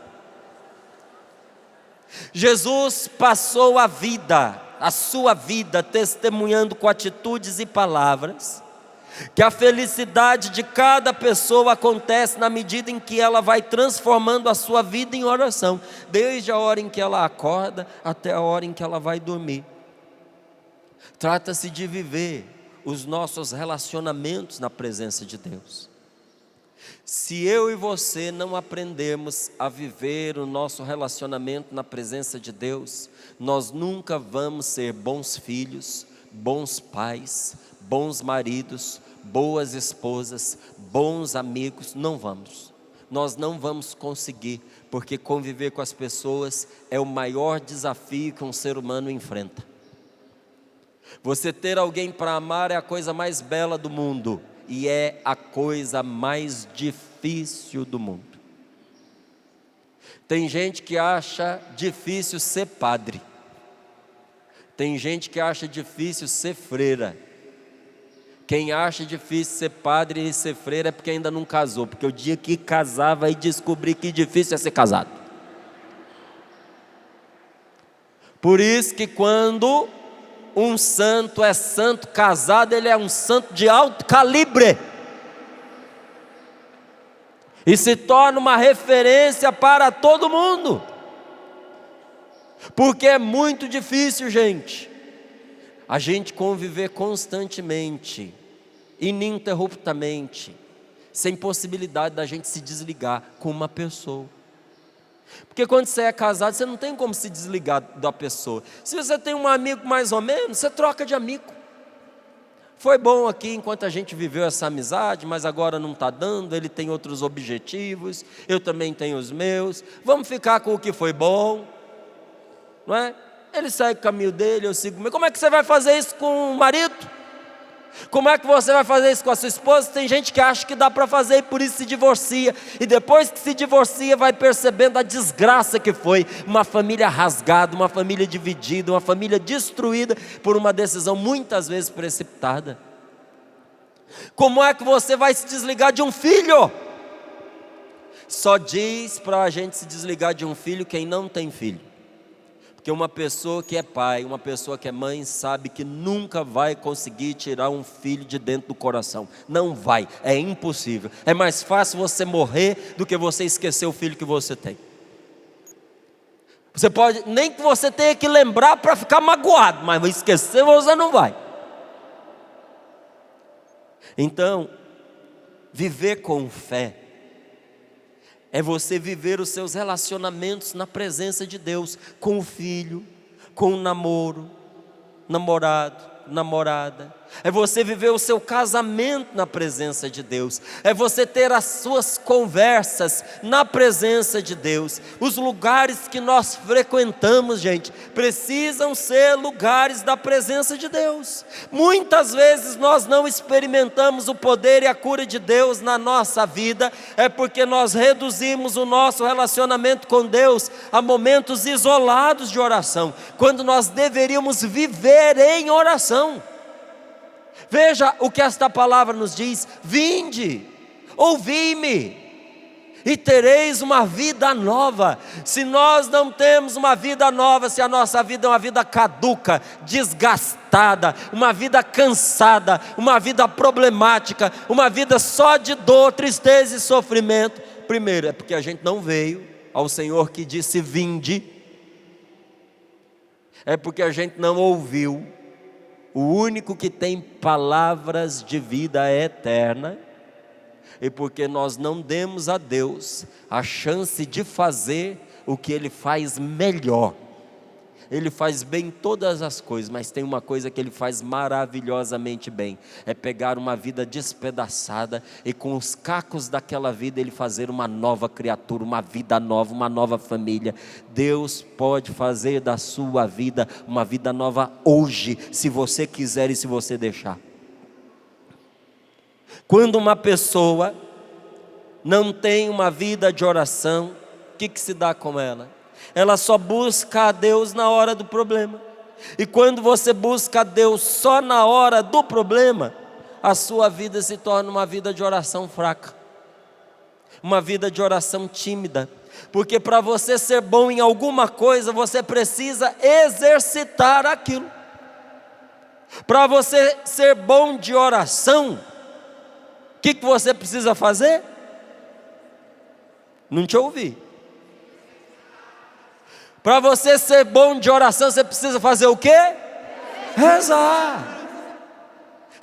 Jesus passou a vida, a sua vida, testemunhando com atitudes e palavras, que a felicidade de cada pessoa acontece na medida em que ela vai transformando a sua vida em oração, desde a hora em que ela acorda até a hora em que ela vai dormir. Trata-se de viver os nossos relacionamentos na presença de Deus. Se eu e você não aprendermos a viver o nosso relacionamento na presença de Deus, nós nunca vamos ser bons filhos, bons pais, bons maridos, boas esposas, bons amigos. Não vamos. Nós não vamos conseguir, porque conviver com as pessoas é o maior desafio que um ser humano enfrenta. Você ter alguém para amar é a coisa mais bela do mundo e é a coisa mais difícil do mundo. Tem gente que acha difícil ser padre, tem gente que acha difícil ser freira. Quem acha difícil ser padre e ser freira é porque ainda não casou, porque o dia que casar vai descobrir que difícil é ser casado. Por isso que quando um santo é santo casado, ele é um santo de alto calibre e se torna uma referência para todo mundo, porque é muito difícil, gente, a gente conviver constantemente, ininterruptamente, sem possibilidade da gente se desligar com uma pessoa. Porque quando você é casado, você não tem como se desligar da pessoa. Se você tem um amigo mais ou menos, você troca de amigo. Foi bom aqui enquanto a gente viveu essa amizade, mas agora não está dando, ele tem outros objetivos, eu também tenho os meus, vamos ficar com o que foi bom, não é? Ele segue o caminho dele, eu sigo o meu. Como é que você vai fazer isso com o marido? Como é que você vai fazer isso com a sua esposa? Tem gente que acha que dá para fazer e por isso se divorcia, e depois que se divorcia vai percebendo a desgraça que foi, uma família rasgada, uma família dividida, uma família destruída por uma decisão muitas vezes precipitada. Como é que você vai se desligar de um filho? Só diz para a gente se desligar de um filho quem não tem filho. Porque uma pessoa que é pai, uma pessoa que é mãe, sabe que nunca vai conseguir tirar um filho de dentro do coração. Não vai, é impossível. É mais fácil você morrer do que você esquecer o filho que você tem. Você pode, nem que você tenha que lembrar para ficar magoado, mas esquecer você não vai. Então, viver com fé é você viver os seus relacionamentos na presença de Deus, com o filho, com o namoro, namorado, namorada. É você viver o seu casamento na presença de Deus. É você ter as suas conversas na presença de Deus. Os lugares que nós frequentamos, gente, precisam ser lugares da presença de Deus. Muitas vezes nós não experimentamos o poder e a cura de Deus na nossa vida, é porque nós reduzimos o nosso relacionamento com Deus a momentos isolados de oração, quando nós deveríamos viver em oração. Veja o que esta palavra nos diz: vinde, ouvi-me, e tereis uma vida nova. Se nós não temos uma vida nova, se a nossa vida é uma vida caduca, desgastada, uma vida cansada, uma vida problemática, uma vida só de dor, tristeza e sofrimento, primeiro é porque a gente não veio ao Senhor que disse vinde, é porque a gente não ouviu o único que tem palavras de vida eterna, e porque nós não demos a Deus a chance de fazer o que Ele faz melhor. Ele faz bem todas as coisas, mas tem uma coisa que Ele faz maravilhosamente bem, é pegar uma vida despedaçada e com os cacos daquela vida Ele fazer uma nova criatura, uma vida nova, uma nova família. Deus pode fazer da sua vida uma vida nova hoje, se você quiser e se você deixar. Quando uma pessoa não tem uma vida de oração, o que se dá com ela? Ela só busca a Deus na hora do problema. E quando você busca a Deus só na hora do problema, a sua vida se torna uma vida de oração fraca, uma vida de oração tímida. Porque para você ser bom em alguma coisa, você precisa exercitar aquilo. Para você ser bom de oração, o que você precisa fazer? Não te ouvi. Para você ser bom de oração, você precisa fazer o quê? Rezar.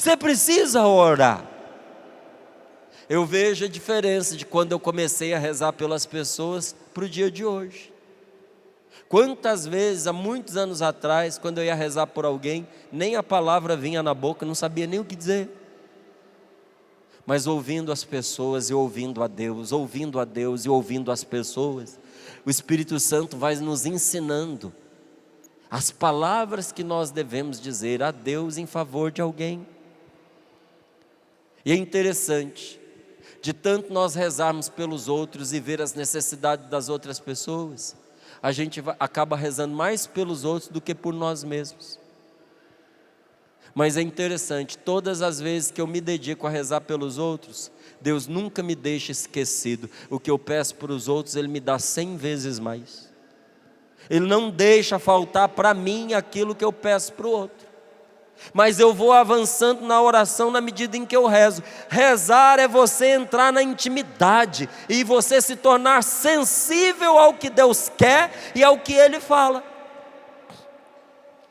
Você precisa orar. Eu vejo a diferença de quando eu comecei a rezar pelas pessoas para o dia de hoje. Quantas vezes, há muitos anos atrás, quando eu ia rezar por alguém, nem a palavra vinha na boca, não sabia nem o que dizer. Mas ouvindo as pessoas e ouvindo a Deus e ouvindo as pessoas, o Espírito Santo vai nos ensinando as palavras que nós devemos dizer a Deus em favor de alguém. E é interessante, de tanto nós rezarmos pelos outros e ver as necessidades das outras pessoas, a gente acaba rezando mais pelos outros do que por nós mesmos. Mas é interessante, todas as vezes que eu me dedico a rezar pelos outros, Deus nunca me deixa esquecido. O que eu peço para os outros, Ele me dá 100 vezes mais. Ele não deixa faltar para mim aquilo que eu peço para o outro. Mas eu vou avançando na oração na medida em que eu rezo. Rezar é você entrar na intimidade e você se tornar sensível ao que Deus quer e ao que Ele fala.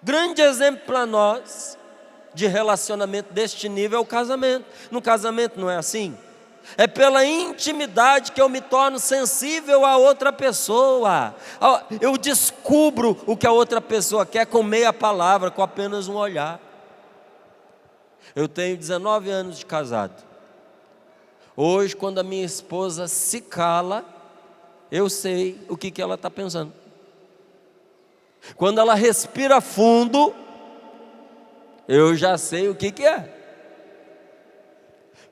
Grande exemplo para nós de relacionamento deste nível é o casamento. No casamento não é assim? É pela intimidade que eu me torno sensível a outra pessoa. Eu descubro o que a outra pessoa quer com meia palavra, com apenas um olhar. Eu tenho 19 anos de casado. Hoje, quando a minha esposa se cala, eu sei o que ela está pensando. Quando ela respira fundo, eu já sei o que é.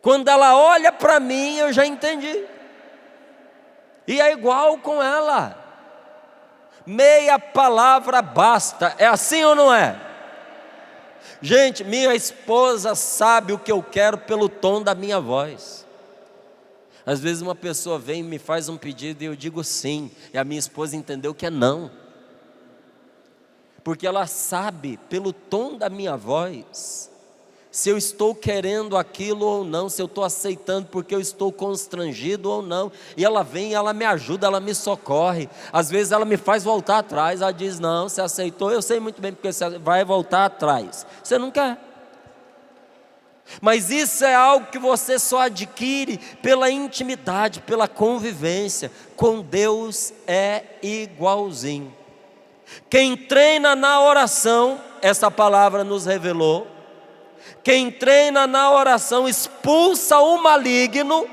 Quando ela olha para mim, eu já entendi. E é igual com ela. Meia palavra basta. É assim ou não é? Gente, minha esposa sabe o que eu quero pelo tom da minha voz. Às vezes uma pessoa vem e me faz um pedido e eu digo sim, e a minha esposa entendeu que é não. Porque ela sabe pelo tom da minha voz se eu estou querendo aquilo ou não, se eu estou aceitando porque eu estou constrangido ou não. E ela vem, ela me ajuda, ela me socorre. Às vezes ela me faz voltar atrás. Ela diz, não, você aceitou, eu sei muito bem porque você vai voltar atrás. Você não quer. Mas isso é algo que você só adquire pela intimidade, pela convivência. Com Deus é igualzinho. Quem treina na oração, essa palavra nos revelou, quem treina na oração expulsa o maligno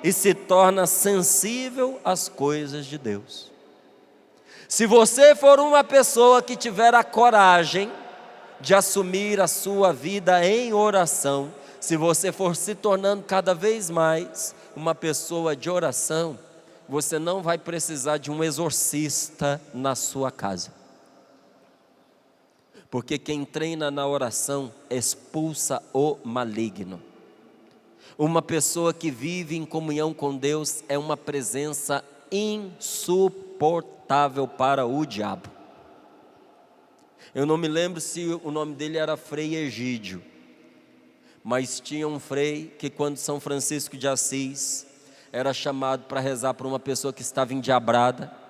e se torna sensível às coisas de Deus. Se você for uma pessoa que tiver a coragem de assumir a sua vida em oração, se você for se tornando cada vez mais uma pessoa de oração, você não vai precisar de um exorcista na sua casa. Porque quem treina na oração expulsa o maligno. Uma pessoa que vive em comunhão com Deus é uma presença insuportável para o diabo. Eu não me lembro se o nome dele era Frei Egídio, mas tinha um frei que quando São Francisco de Assis era chamado para rezar por uma pessoa que estava endiabrada,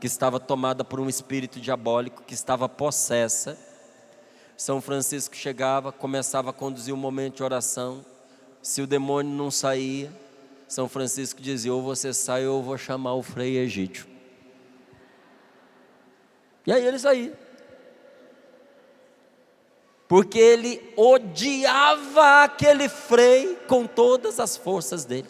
que estava tomada por um espírito diabólico, que estava possessa, São Francisco chegava, começava a conduzir um momento de oração. Se o demônio não saía, São Francisco dizia, ou você sai ou eu vou chamar o Frei Egídio. E aí ele saía. Porque ele odiava aquele frei com todas as forças dele.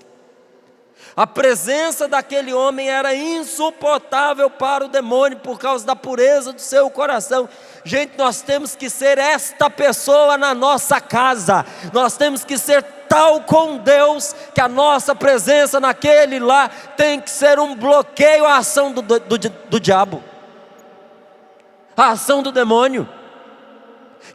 A presença daquele homem era insuportável para o demônio por causa da pureza do seu coração. Gente, nós temos que ser esta pessoa na nossa casa. Nós temos que ser tal com Deus que a nossa presença naquele lá tem que ser um bloqueio à ação do diabo, à ação do demônio.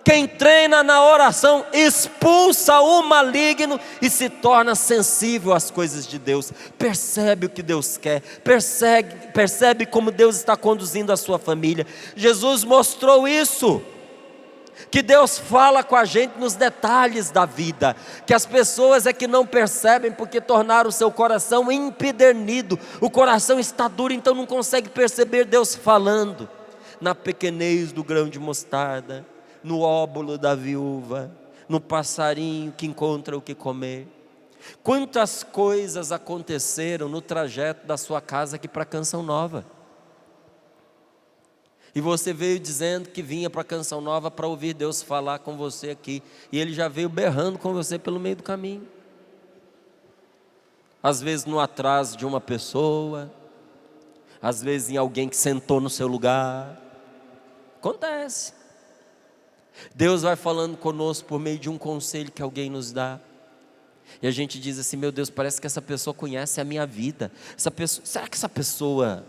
Quem treina na oração expulsa o maligno e se torna sensível às coisas de Deus. Percebe o que Deus quer, percebe como Deus está conduzindo a sua família. Jesus mostrou isso, que Deus fala com a gente nos detalhes da vida, que as pessoas é que não percebem porque tornaram o seu coração empedernido. O coração está duro, então não consegue perceber Deus falando. Na pequenez do grão de mostarda, no óbolo da viúva, no passarinho que encontra o que comer. Quantas coisas aconteceram no trajeto da sua casa aqui para Canção Nova. E você veio dizendo que vinha para Canção Nova para ouvir Deus falar com você aqui. E Ele já veio berrando com você pelo meio do caminho. Às vezes no atraso de uma pessoa, às vezes em alguém que sentou no seu lugar. Acontece. Deus vai falando conosco por meio de um conselho que alguém nos dá. E a gente diz assim: meu Deus, parece que essa pessoa conhece a minha vida. Será que essa pessoa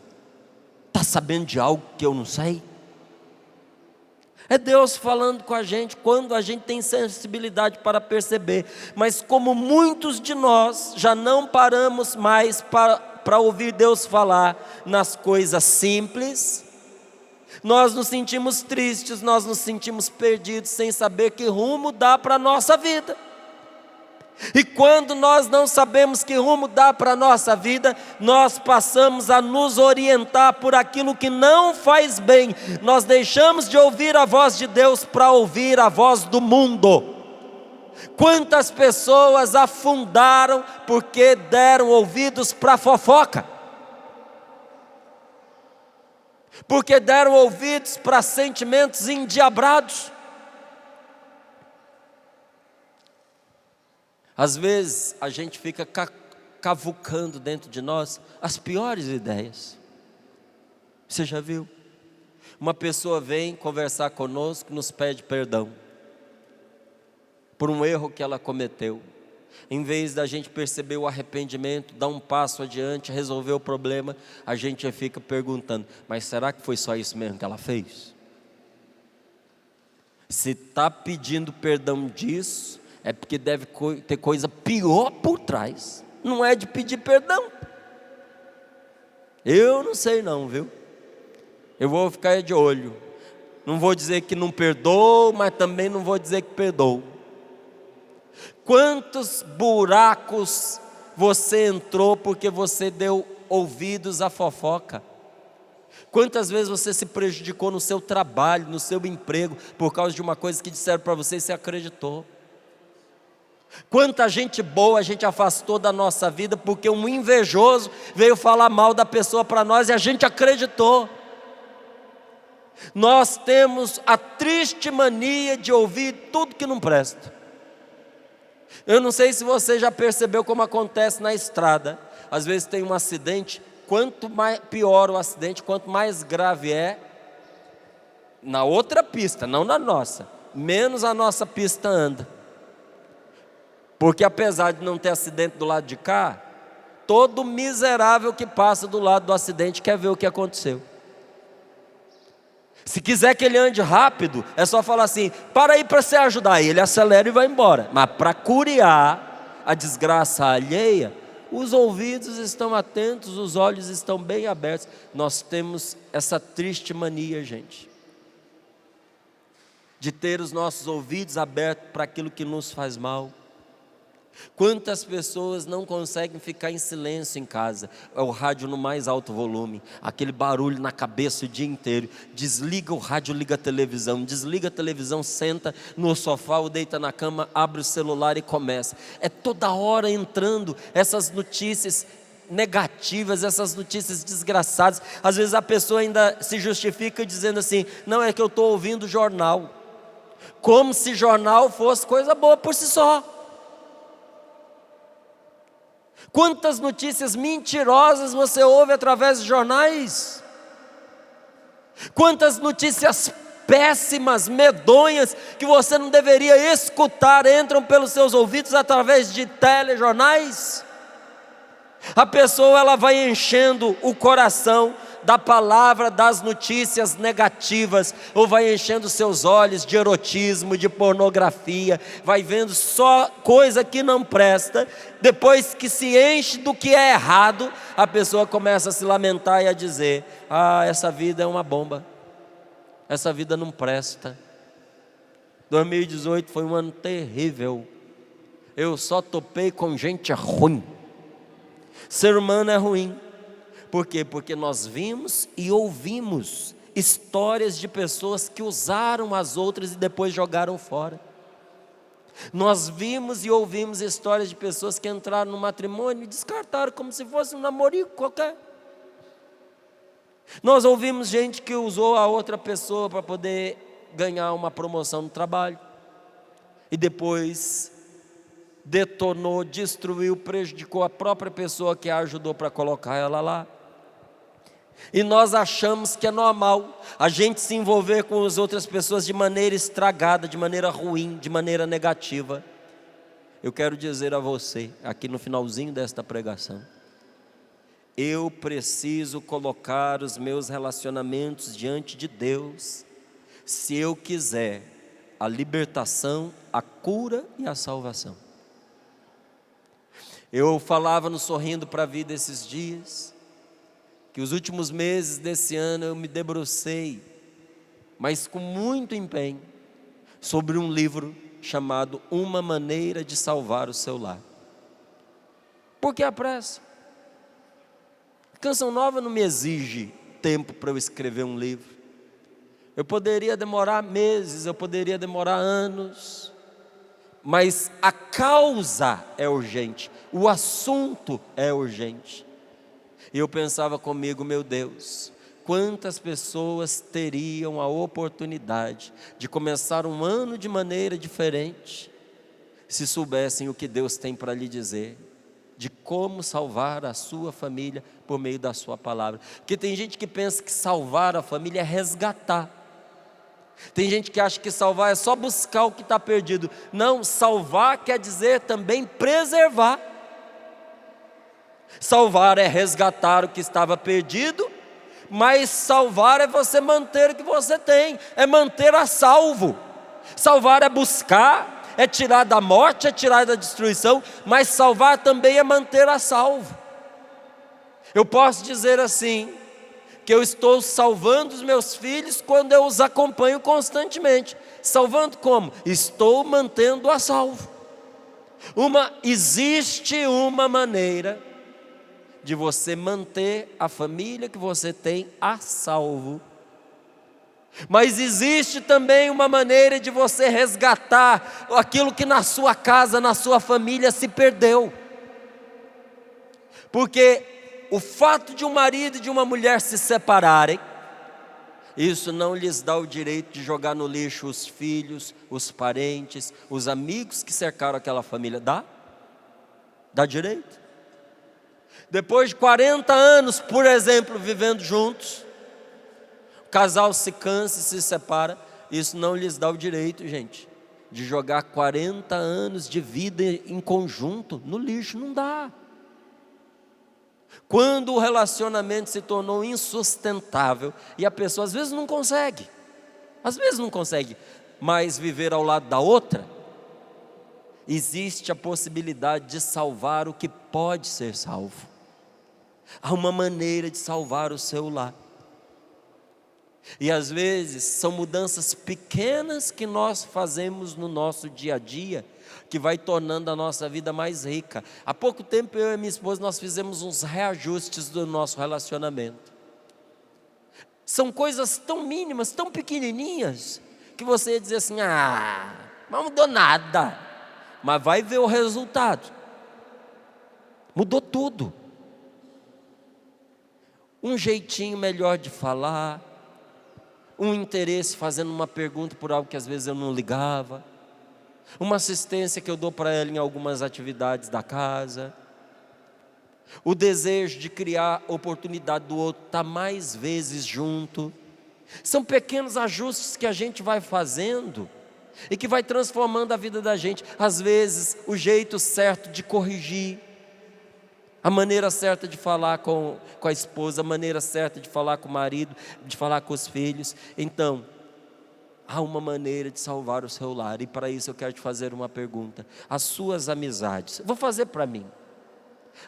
está sabendo de algo que eu não sei? É Deus falando com a gente quando a gente tem sensibilidade para perceber. Mas como muitos de nós já não paramos mais para ouvir Deus falar nas coisas simples, nós nos sentimos tristes, nós nos sentimos perdidos, sem saber que rumo dá para a nossa vida. E quando nós não sabemos que rumo dá para a nossa vida, nós passamos a nos orientar por aquilo que não faz bem. Nós deixamos de ouvir a voz de Deus para ouvir a voz do mundo. Quantas pessoas afundaram porque deram ouvidos para fofoca? Porque deram ouvidos para sentimentos endiabrados? Às vezes a gente fica cavucando dentro de nós as piores ideias. Você já viu? Uma pessoa vem conversar conosco, nos pede perdão por um erro que ela cometeu. Em vez da gente perceber o arrependimento, dar um passo adiante, resolver o problema, a gente fica perguntando: mas será que foi só isso mesmo que ela fez? Se está pedindo perdão disso, é porque deve ter coisa pior por trás. Não é de pedir perdão. Eu não sei não, viu? Eu vou ficar de olho. Não vou dizer que não perdoo, mas também não vou dizer que perdoo. Quantos buracos você entrou porque você deu ouvidos à fofoca? Quantas vezes você se prejudicou no seu trabalho, no seu emprego, por causa de uma coisa que disseram para você e você acreditou? Quanta gente boa a gente afastou da nossa vida porque um invejoso veio falar mal da pessoa para nós e a gente acreditou. Nós temos a triste mania de ouvir tudo que não presta. Eu não sei se você já percebeu como acontece na estrada. Às vezes tem um acidente, quanto mais pior o acidente, quanto mais grave é na outra pista, não na nossa, menos a nossa pista anda. Porque apesar de não ter acidente do lado de cá, todo miserável que passa do lado do acidente quer ver o que aconteceu. Se quiser que ele ande rápido, é só falar assim: para aí para você ajudar. Ele acelera e vai embora. Mas para curiar a desgraça alheia, os ouvidos estão atentos, os olhos estão bem abertos. Nós temos essa triste mania, gente, de ter os nossos ouvidos abertos para aquilo que nos faz mal. Quantas pessoas não conseguem ficar em silêncio em casa? É o rádio no mais alto volume, aquele barulho na cabeça o dia inteiro. Desliga o rádio, liga a televisão. Desliga a televisão, senta no sofá ou deita na cama, abre o celular e começa. É toda hora entrando essas notícias negativas, essas notícias desgraçadas. Às vezes a pessoa ainda se justifica dizendo assim: não, é que eu estou ouvindo jornal. Como se jornal fosse coisa boa por si só. Quantas notícias mentirosas você ouve através de jornais? Quantas notícias péssimas, medonhas, que você não deveria escutar, entram pelos seus ouvidos através de telejornais? A pessoa, ela vai enchendo o coração da palavra, das notícias negativas, ou vai enchendo seus olhos de erotismo, de pornografia, vai vendo só coisa que não presta. Depois que se enche do que é errado, a pessoa começa a se lamentar e a dizer: ah, essa vida é uma bomba, essa vida não presta. 2018 foi um ano terrível, eu só topei com gente ruim. Ser humano é ruim. Por quê? Porque nós vimos e ouvimos histórias de pessoas que usaram as outras e depois jogaram fora. Nós vimos e ouvimos histórias de pessoas que entraram no matrimônio e descartaram como se fosse um namorico qualquer. Nós ouvimos gente que usou a outra pessoa para poder ganhar uma promoção no trabalho e depois detonou, destruiu, prejudicou a própria pessoa que a ajudou para colocar ela lá. E nós achamos que é normal a gente se envolver com as outras pessoas de maneira estragada, de maneira ruim, de maneira negativa. Eu quero dizer a você, aqui no finalzinho desta pregação, eu preciso colocar os meus relacionamentos diante de Deus, se eu quiser a libertação, a cura e a salvação. Eu falava no Sorrindo para a Vida esses dias, que os últimos meses desse ano eu me debrucei, mas com muito empenho, sobre um livro chamado Uma Maneira de Salvar o Seu Lar. Por que a pressa? Canção Nova não me exige tempo para eu escrever um livro. Eu poderia demorar meses, eu poderia demorar anos, mas a causa é urgente, o assunto é urgente. E eu pensava comigo, meu Deus, quantas pessoas teriam a oportunidade de começar um ano de maneira diferente, se soubessem o que Deus tem para lhe dizer, de como salvar a sua família por meio da sua palavra. Porque tem gente que pensa que salvar a família é resgatar. Tem gente que acha que salvar é só buscar o que está perdido. Não, salvar quer dizer também preservar. Salvar é resgatar o que estava perdido, mas salvar é você manter o que você tem, é manter a salvo. Salvar é buscar, é tirar da morte, é tirar da destruição, mas salvar também é manter a salvo. Eu posso dizer assim, que eu estou salvando os meus filhos quando eu os acompanho constantemente. Salvando como? Estou mantendo a salvo. Existe uma maneira de você manter a família que você tem a salvo. Mas existe também uma maneira de você resgatar aquilo que na sua casa, na sua família se perdeu. Porque o fato de um marido e de uma mulher se separarem, isso não lhes dá o direito de jogar no lixo os filhos, os parentes, os amigos que cercaram aquela família. Dá? Dá direito? Depois de 40 anos, por exemplo, vivendo juntos, o casal se cansa e se separa, isso não lhes dá o direito, gente, de jogar 40 anos de vida em conjunto no lixo. Não dá. Quando o relacionamento se tornou insustentável e a pessoa às vezes não consegue, mas viver ao lado da outra, existe a possibilidade de salvar o que pode ser salvo. Há uma maneira de salvar o seu lar. E às vezes são mudanças pequenas que nós fazemos no nosso dia a dia, que vai tornando a nossa vida mais rica. Há pouco tempo eu e minha esposa nós fizemos uns reajustes do nosso relacionamento. São coisas tão mínimas, tão pequenininhas, que você ia dizer assim, não mudou nada. Mas vai ver o resultado. Mudou tudo. Um jeitinho melhor de falar, um interesse fazendo uma pergunta por algo que às vezes eu não ligava, uma assistência que eu dou para ela em algumas atividades da casa, o desejo de criar oportunidade do outro, estar mais vezes junto. São pequenos ajustes que a gente vai fazendo e que vai transformando a vida da gente. Às vezes o jeito certo de corrigir, a maneira certa de falar com a esposa, a maneira certa de falar com o marido, de falar com os filhos. Então, há uma maneira de salvar o seu lar. E para isso eu quero te fazer uma pergunta. As suas amizades, vou fazer para mim.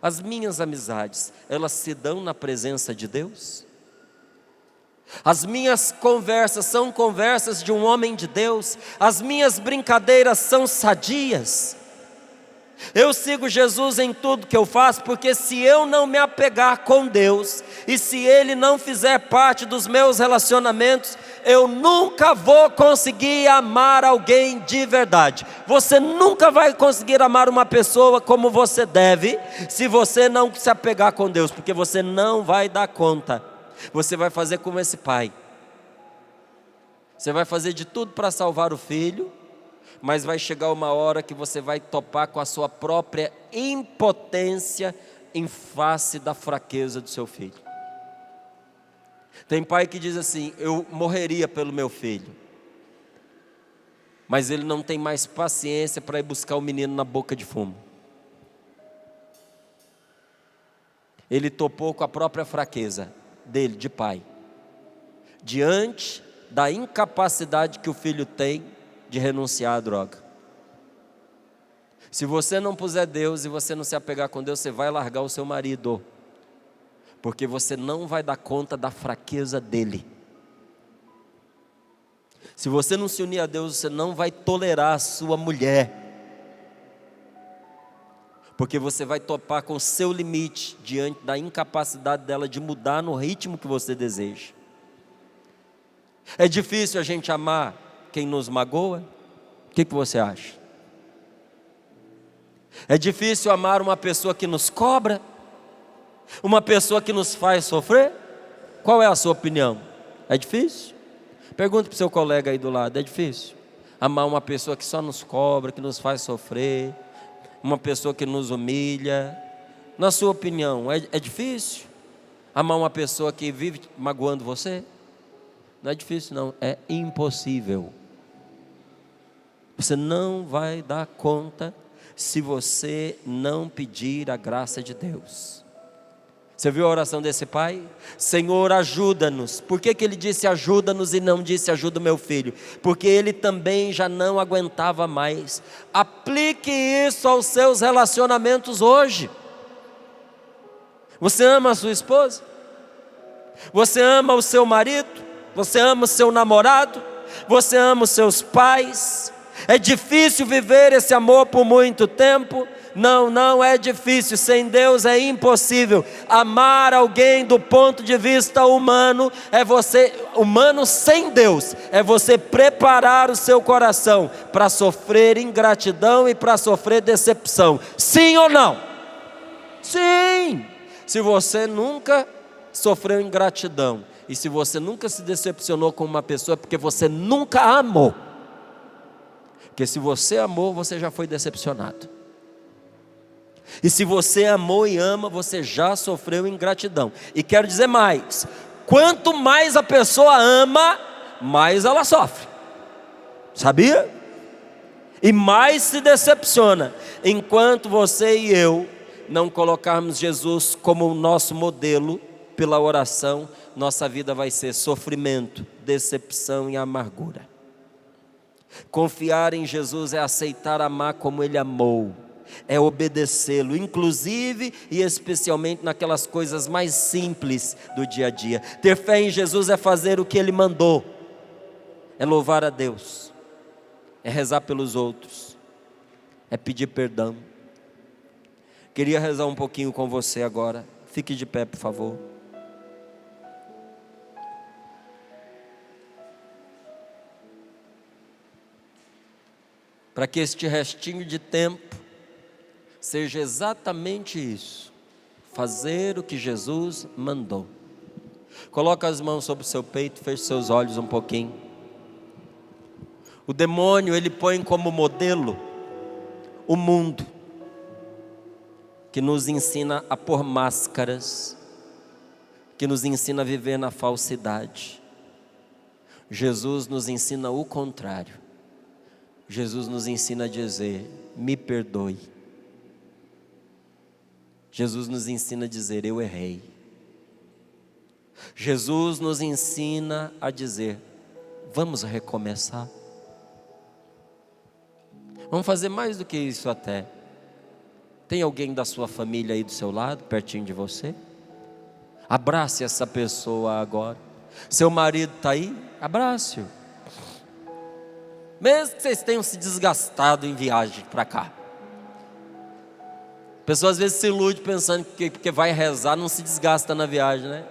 As minhas amizades, elas se dão na presença de Deus? As minhas conversas são conversas de um homem de Deus? As minhas brincadeiras são sadias? Eu sigo Jesus em tudo que eu faço, porque se eu não me apegar com Deus, e se Ele não fizer parte dos meus relacionamentos, eu nunca vou conseguir amar alguém de verdade. Você nunca vai conseguir amar uma pessoa como você deve, se você não se apegar com Deus, porque você não vai dar conta. Você vai fazer como esse pai. Você vai fazer de tudo para salvar o filho, mas vai chegar uma hora que você vai topar com a sua própria impotência em face da fraqueza do seu filho. Tem pai que diz assim: eu morreria pelo meu filho, mas ele não tem mais paciência para ir buscar o menino na boca de fumo. Ele topou com a própria fraqueza dele, de pai, diante da incapacidade que o filho tem de renunciar à droga. Se você não puser Deus e você não se apegar com Deus, você vai largar o seu marido, porque você não vai dar conta da fraqueza dele. Se você não se unir a Deus, você não vai tolerar a sua mulher, porque você vai topar com o seu limite diante da incapacidade dela de mudar no ritmo que você deseja. É difícil a gente amar quem nos magoa? O que você acha? É difícil amar uma pessoa que nos cobra? Uma pessoa que nos faz sofrer? Qual é a sua opinião? É difícil? Pergunta para o seu colega aí do lado: é difícil amar uma pessoa que só nos cobra, que nos faz sofrer, uma pessoa que nos humilha? Na sua opinião, é difícil amar uma pessoa que vive magoando você? Não é difícil não, é impossível. Você não vai dar conta se você não pedir a graça de Deus. Você viu a oração desse pai? Senhor, ajuda-nos. Por que ele disse ajuda-nos e não disse ajuda o meu filho? Porque ele também já não aguentava mais. Aplique isso aos seus relacionamentos hoje. Você ama a sua esposa? Você ama o seu marido? Você ama o seu namorado? Você ama os seus pais? É difícil viver esse amor por muito tempo? Não é difícil. Sem Deus é impossível. Amar alguém do ponto de vista humano humano sem Deus, é você preparar o seu coração para sofrer ingratidão e para sofrer decepção. Sim ou não? Sim! Se você nunca sofreu ingratidão e se você nunca se decepcionou com uma pessoa, é porque você nunca amou. Porque se você amou, você já foi decepcionado. E se você amou e ama, você já sofreu ingratidão. E quero dizer mais: quanto mais a pessoa ama, mais ela sofre. Sabia? E mais se decepciona. Enquanto você e eu não colocarmos Jesus como o nosso modelo pela oração, nossa vida vai ser sofrimento, decepção e amargura. Confiar em Jesus é aceitar amar como Ele amou, é obedecê-lo, inclusive e especialmente naquelas coisas mais simples do dia a dia. Ter fé em Jesus é fazer o que Ele mandou, é louvar a Deus, é rezar pelos outros, é pedir perdão. Queria rezar um pouquinho com você agora. Fique de pé, por favor. Para que este restinho de tempo seja exatamente isso: fazer o que Jesus mandou. Coloca as mãos sobre o seu peito, feche seus olhos um pouquinho. O demônio, ele põe como modelo o mundo, que nos ensina a pôr máscaras, que nos ensina a viver na falsidade. Jesus nos ensina o contrário. Jesus nos ensina a dizer: me perdoe. Jesus nos ensina a dizer: eu errei. Jesus nos ensina a dizer: vamos recomeçar. Vamos fazer mais do que isso até. Tem alguém da sua família aí do seu lado, pertinho de você? Abrace essa pessoa agora. Seu marido está aí? Abrace-o. Mesmo que vocês tenham se desgastado em viagem para cá, pessoa às vezes se ilude pensando que porque vai rezar não se desgasta na viagem, né?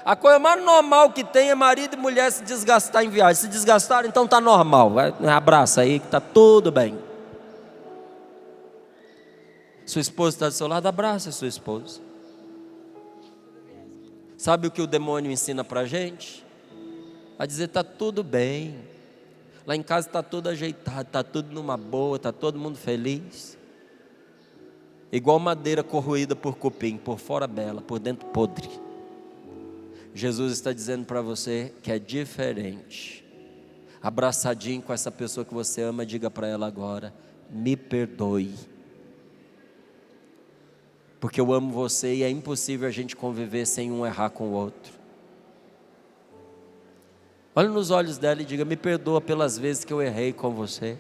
A coisa mais normal que tem é marido e mulher se desgastar em viagem. Se desgastaram, então está normal. Abraça aí que está tudo bem. Sua esposa está do seu lado, abraça a sua esposa. Sabe o que o demônio ensina para a gente? A dizer, está tudo bem. Lá em casa está tudo ajeitado, está tudo numa boa, está todo mundo feliz. Igual madeira corroída por cupim, por fora bela, por dentro podre. Jesus está dizendo para você que é diferente. Abraçadinho com essa pessoa que você ama, diga para ela agora, me perdoe. Porque eu amo você e é impossível a gente conviver sem um errar com o outro. Olhe nos olhos dela e diga, me perdoa pelas vezes que eu errei com você.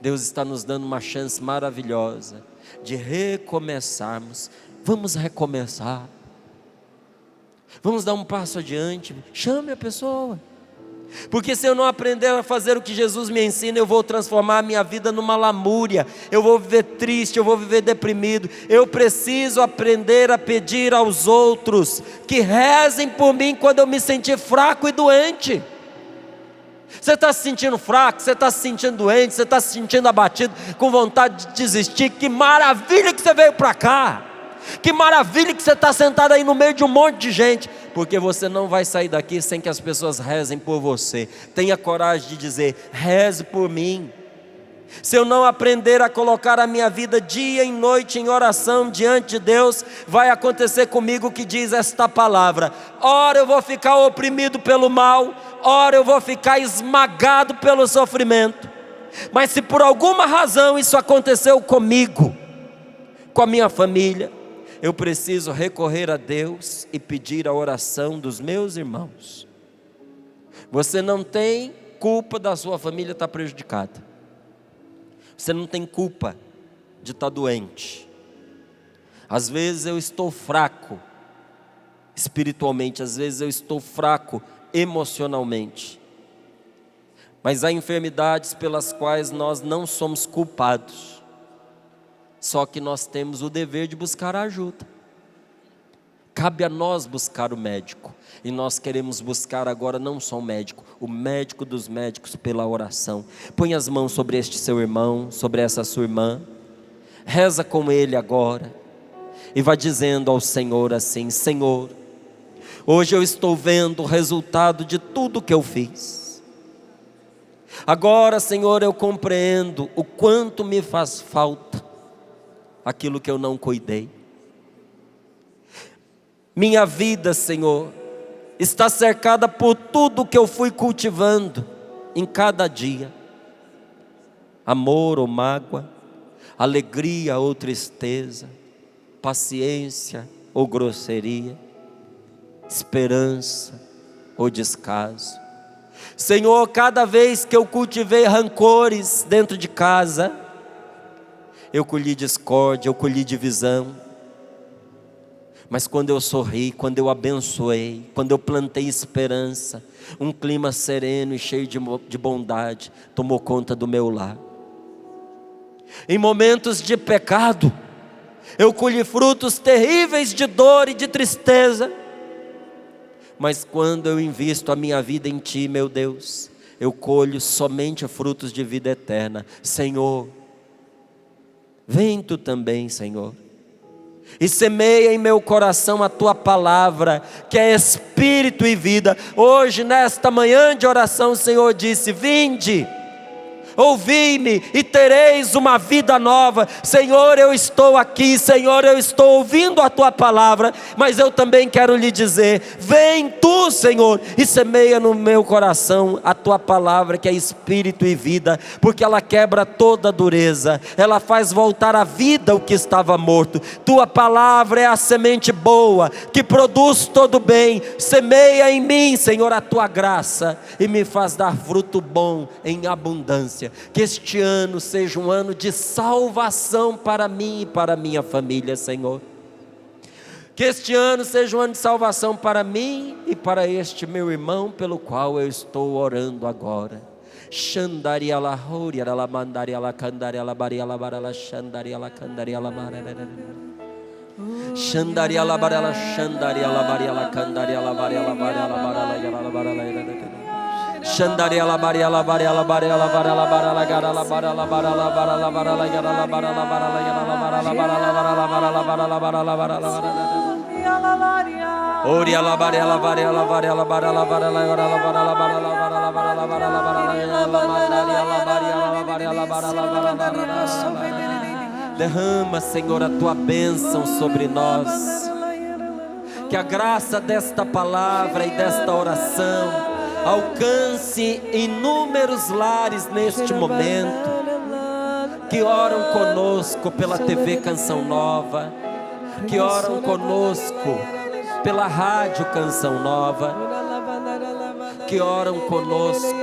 Deus está nos dando uma chance maravilhosa de recomeçarmos. Vamos recomeçar. Vamos dar um passo adiante. Chame a pessoa. Porque se eu não aprender a fazer o que Jesus me ensina, eu vou transformar a minha vida numa lamúria. Eu vou viver triste, eu vou viver deprimido. Eu preciso aprender a pedir aos outros que rezem por mim quando eu me sentir fraco e doente. Você está se sentindo fraco, você está se sentindo doente, você está se sentindo abatido, com vontade de desistir. Que maravilha que você veio para cá. Que maravilha que você está sentado aí no meio de um monte de gente. Porque você não vai sair daqui sem que as pessoas rezem por você. Tenha coragem de dizer, reze por mim. Se eu não aprender a colocar a minha vida dia e noite em oração diante de Deus, vai acontecer comigo o que diz esta palavra. Ora eu vou ficar oprimido pelo mal, ora eu vou ficar esmagado pelo sofrimento. Mas se por alguma razão isso aconteceu comigo, com a minha família, eu preciso recorrer a Deus e pedir a oração dos meus irmãos. Você não tem culpa da sua família estar prejudicada. Você não tem culpa de estar doente. Às vezes eu estou fraco espiritualmente, às vezes eu estou fraco emocionalmente. Mas há enfermidades pelas quais nós não somos culpados. Só que nós temos o dever de buscar a ajuda. Cabe a nós buscar o médico. E nós queremos buscar agora não só o médico dos médicos pela oração. Põe as mãos sobre este seu irmão, sobre essa sua irmã. Reza com ele agora. E vá dizendo ao Senhor assim, Senhor, hoje eu estou vendo o resultado de tudo que eu fiz. Agora, Senhor, eu compreendo o quanto me faz falta aquilo que eu não cuidei. Minha vida, Senhor, está cercada por tudo que eu fui cultivando em cada dia. Amor ou mágoa, alegria ou tristeza, paciência ou grosseria, esperança ou descaso. Senhor, cada vez que eu cultivei rancores dentro de casa, eu colhi discórdia, eu colhi divisão. Mas quando eu sorri, quando eu abençoei, quando eu plantei esperança, um clima sereno e cheio de bondade tomou conta do meu lar. Em momentos de pecado, eu colhi frutos terríveis de dor e de tristeza. Mas quando eu invisto a minha vida em Ti, meu Deus, eu colho somente frutos de vida eterna. Senhor, vem Tu também, Senhor, e semeia em meu coração a Tua palavra, que é espírito e vida. Hoje, nesta manhã de oração, o Senhor disse, vinde, ouvi-me e tereis uma vida nova. Senhor, eu estou aqui, Senhor, eu estou ouvindo a Tua palavra, mas eu também quero lhe dizer, vem Tu, Senhor, e semeia no meu coração a Tua palavra, que é espírito e vida, porque ela quebra toda dureza, ela faz voltar à vida o que estava morto. Tua palavra é a semente boa, que produz todo bem. Semeia em mim, Senhor, a Tua graça, e me faz dar fruto bom em abundância. Que este ano seja um ano de salvação para mim e para a minha família, Senhor. Que este ano seja um ano de salvação para mim e para este meu irmão pelo qual eu estou orando agora. Xandaria la horia la mandaria la candaria la baria la bara la xandaria la candaria la mara. Xandaria la bara la xandaria la baria la candaria la baria la bara la bara la gara la bara la. Xandaria la baria la baria la baria la bara la bara la gara la bara la bara la bara la bara la gara la bara la bara la gara la bara la bara la bara la bara la bara la bara la bara la bara. Oria la baria la baria la baria la bara la bara la gara la bara la bara la bara la bara la bara la bara la gara la mandaria la baria la baria la bara la bara la bara. Derrama, Senhor, a tua bênção sobre nós. Que a graça desta palavra e desta oração alcance inúmeros lares neste momento, que oram conosco pela TV Canção Nova, que oram conosco pela Rádio Canção Nova, que oram conosco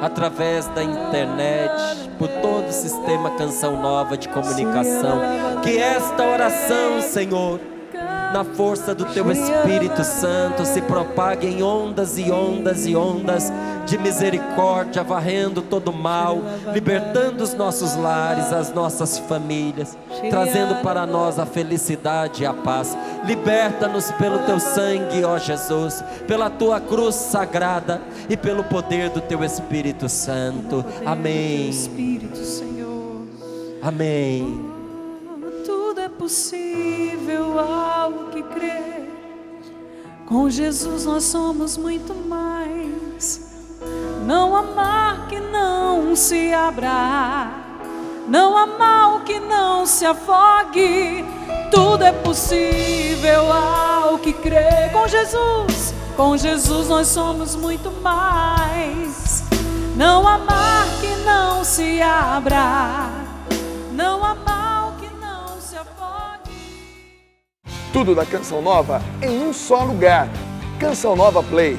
através da internet, por todo o sistema Canção Nova de comunicação. Que esta oração, Senhor, na força do Teu Espírito Santo, se propague em ondas e ondas e ondas de misericórdia, varrendo todo o mal, libertando os nossos lares, as nossas famílias, trazendo para nós a felicidade e a paz. Liberta-nos pelo Teu sangue, ó Jesus, pela Tua cruz sagrada e pelo poder do Teu Espírito Santo. Amém. Espírito, Senhor. Amém. Tudo é possível ao que crê. Com Jesus nós somos muito mais. Não há mar que não se abra, não há mal que não se afogue. Tudo é possível ao que crê. Com Jesus nós somos muito mais. Não há mar que não se abra, não há mal que não se afogue. Tudo da Canção Nova em um só lugar. Canção Nova Play.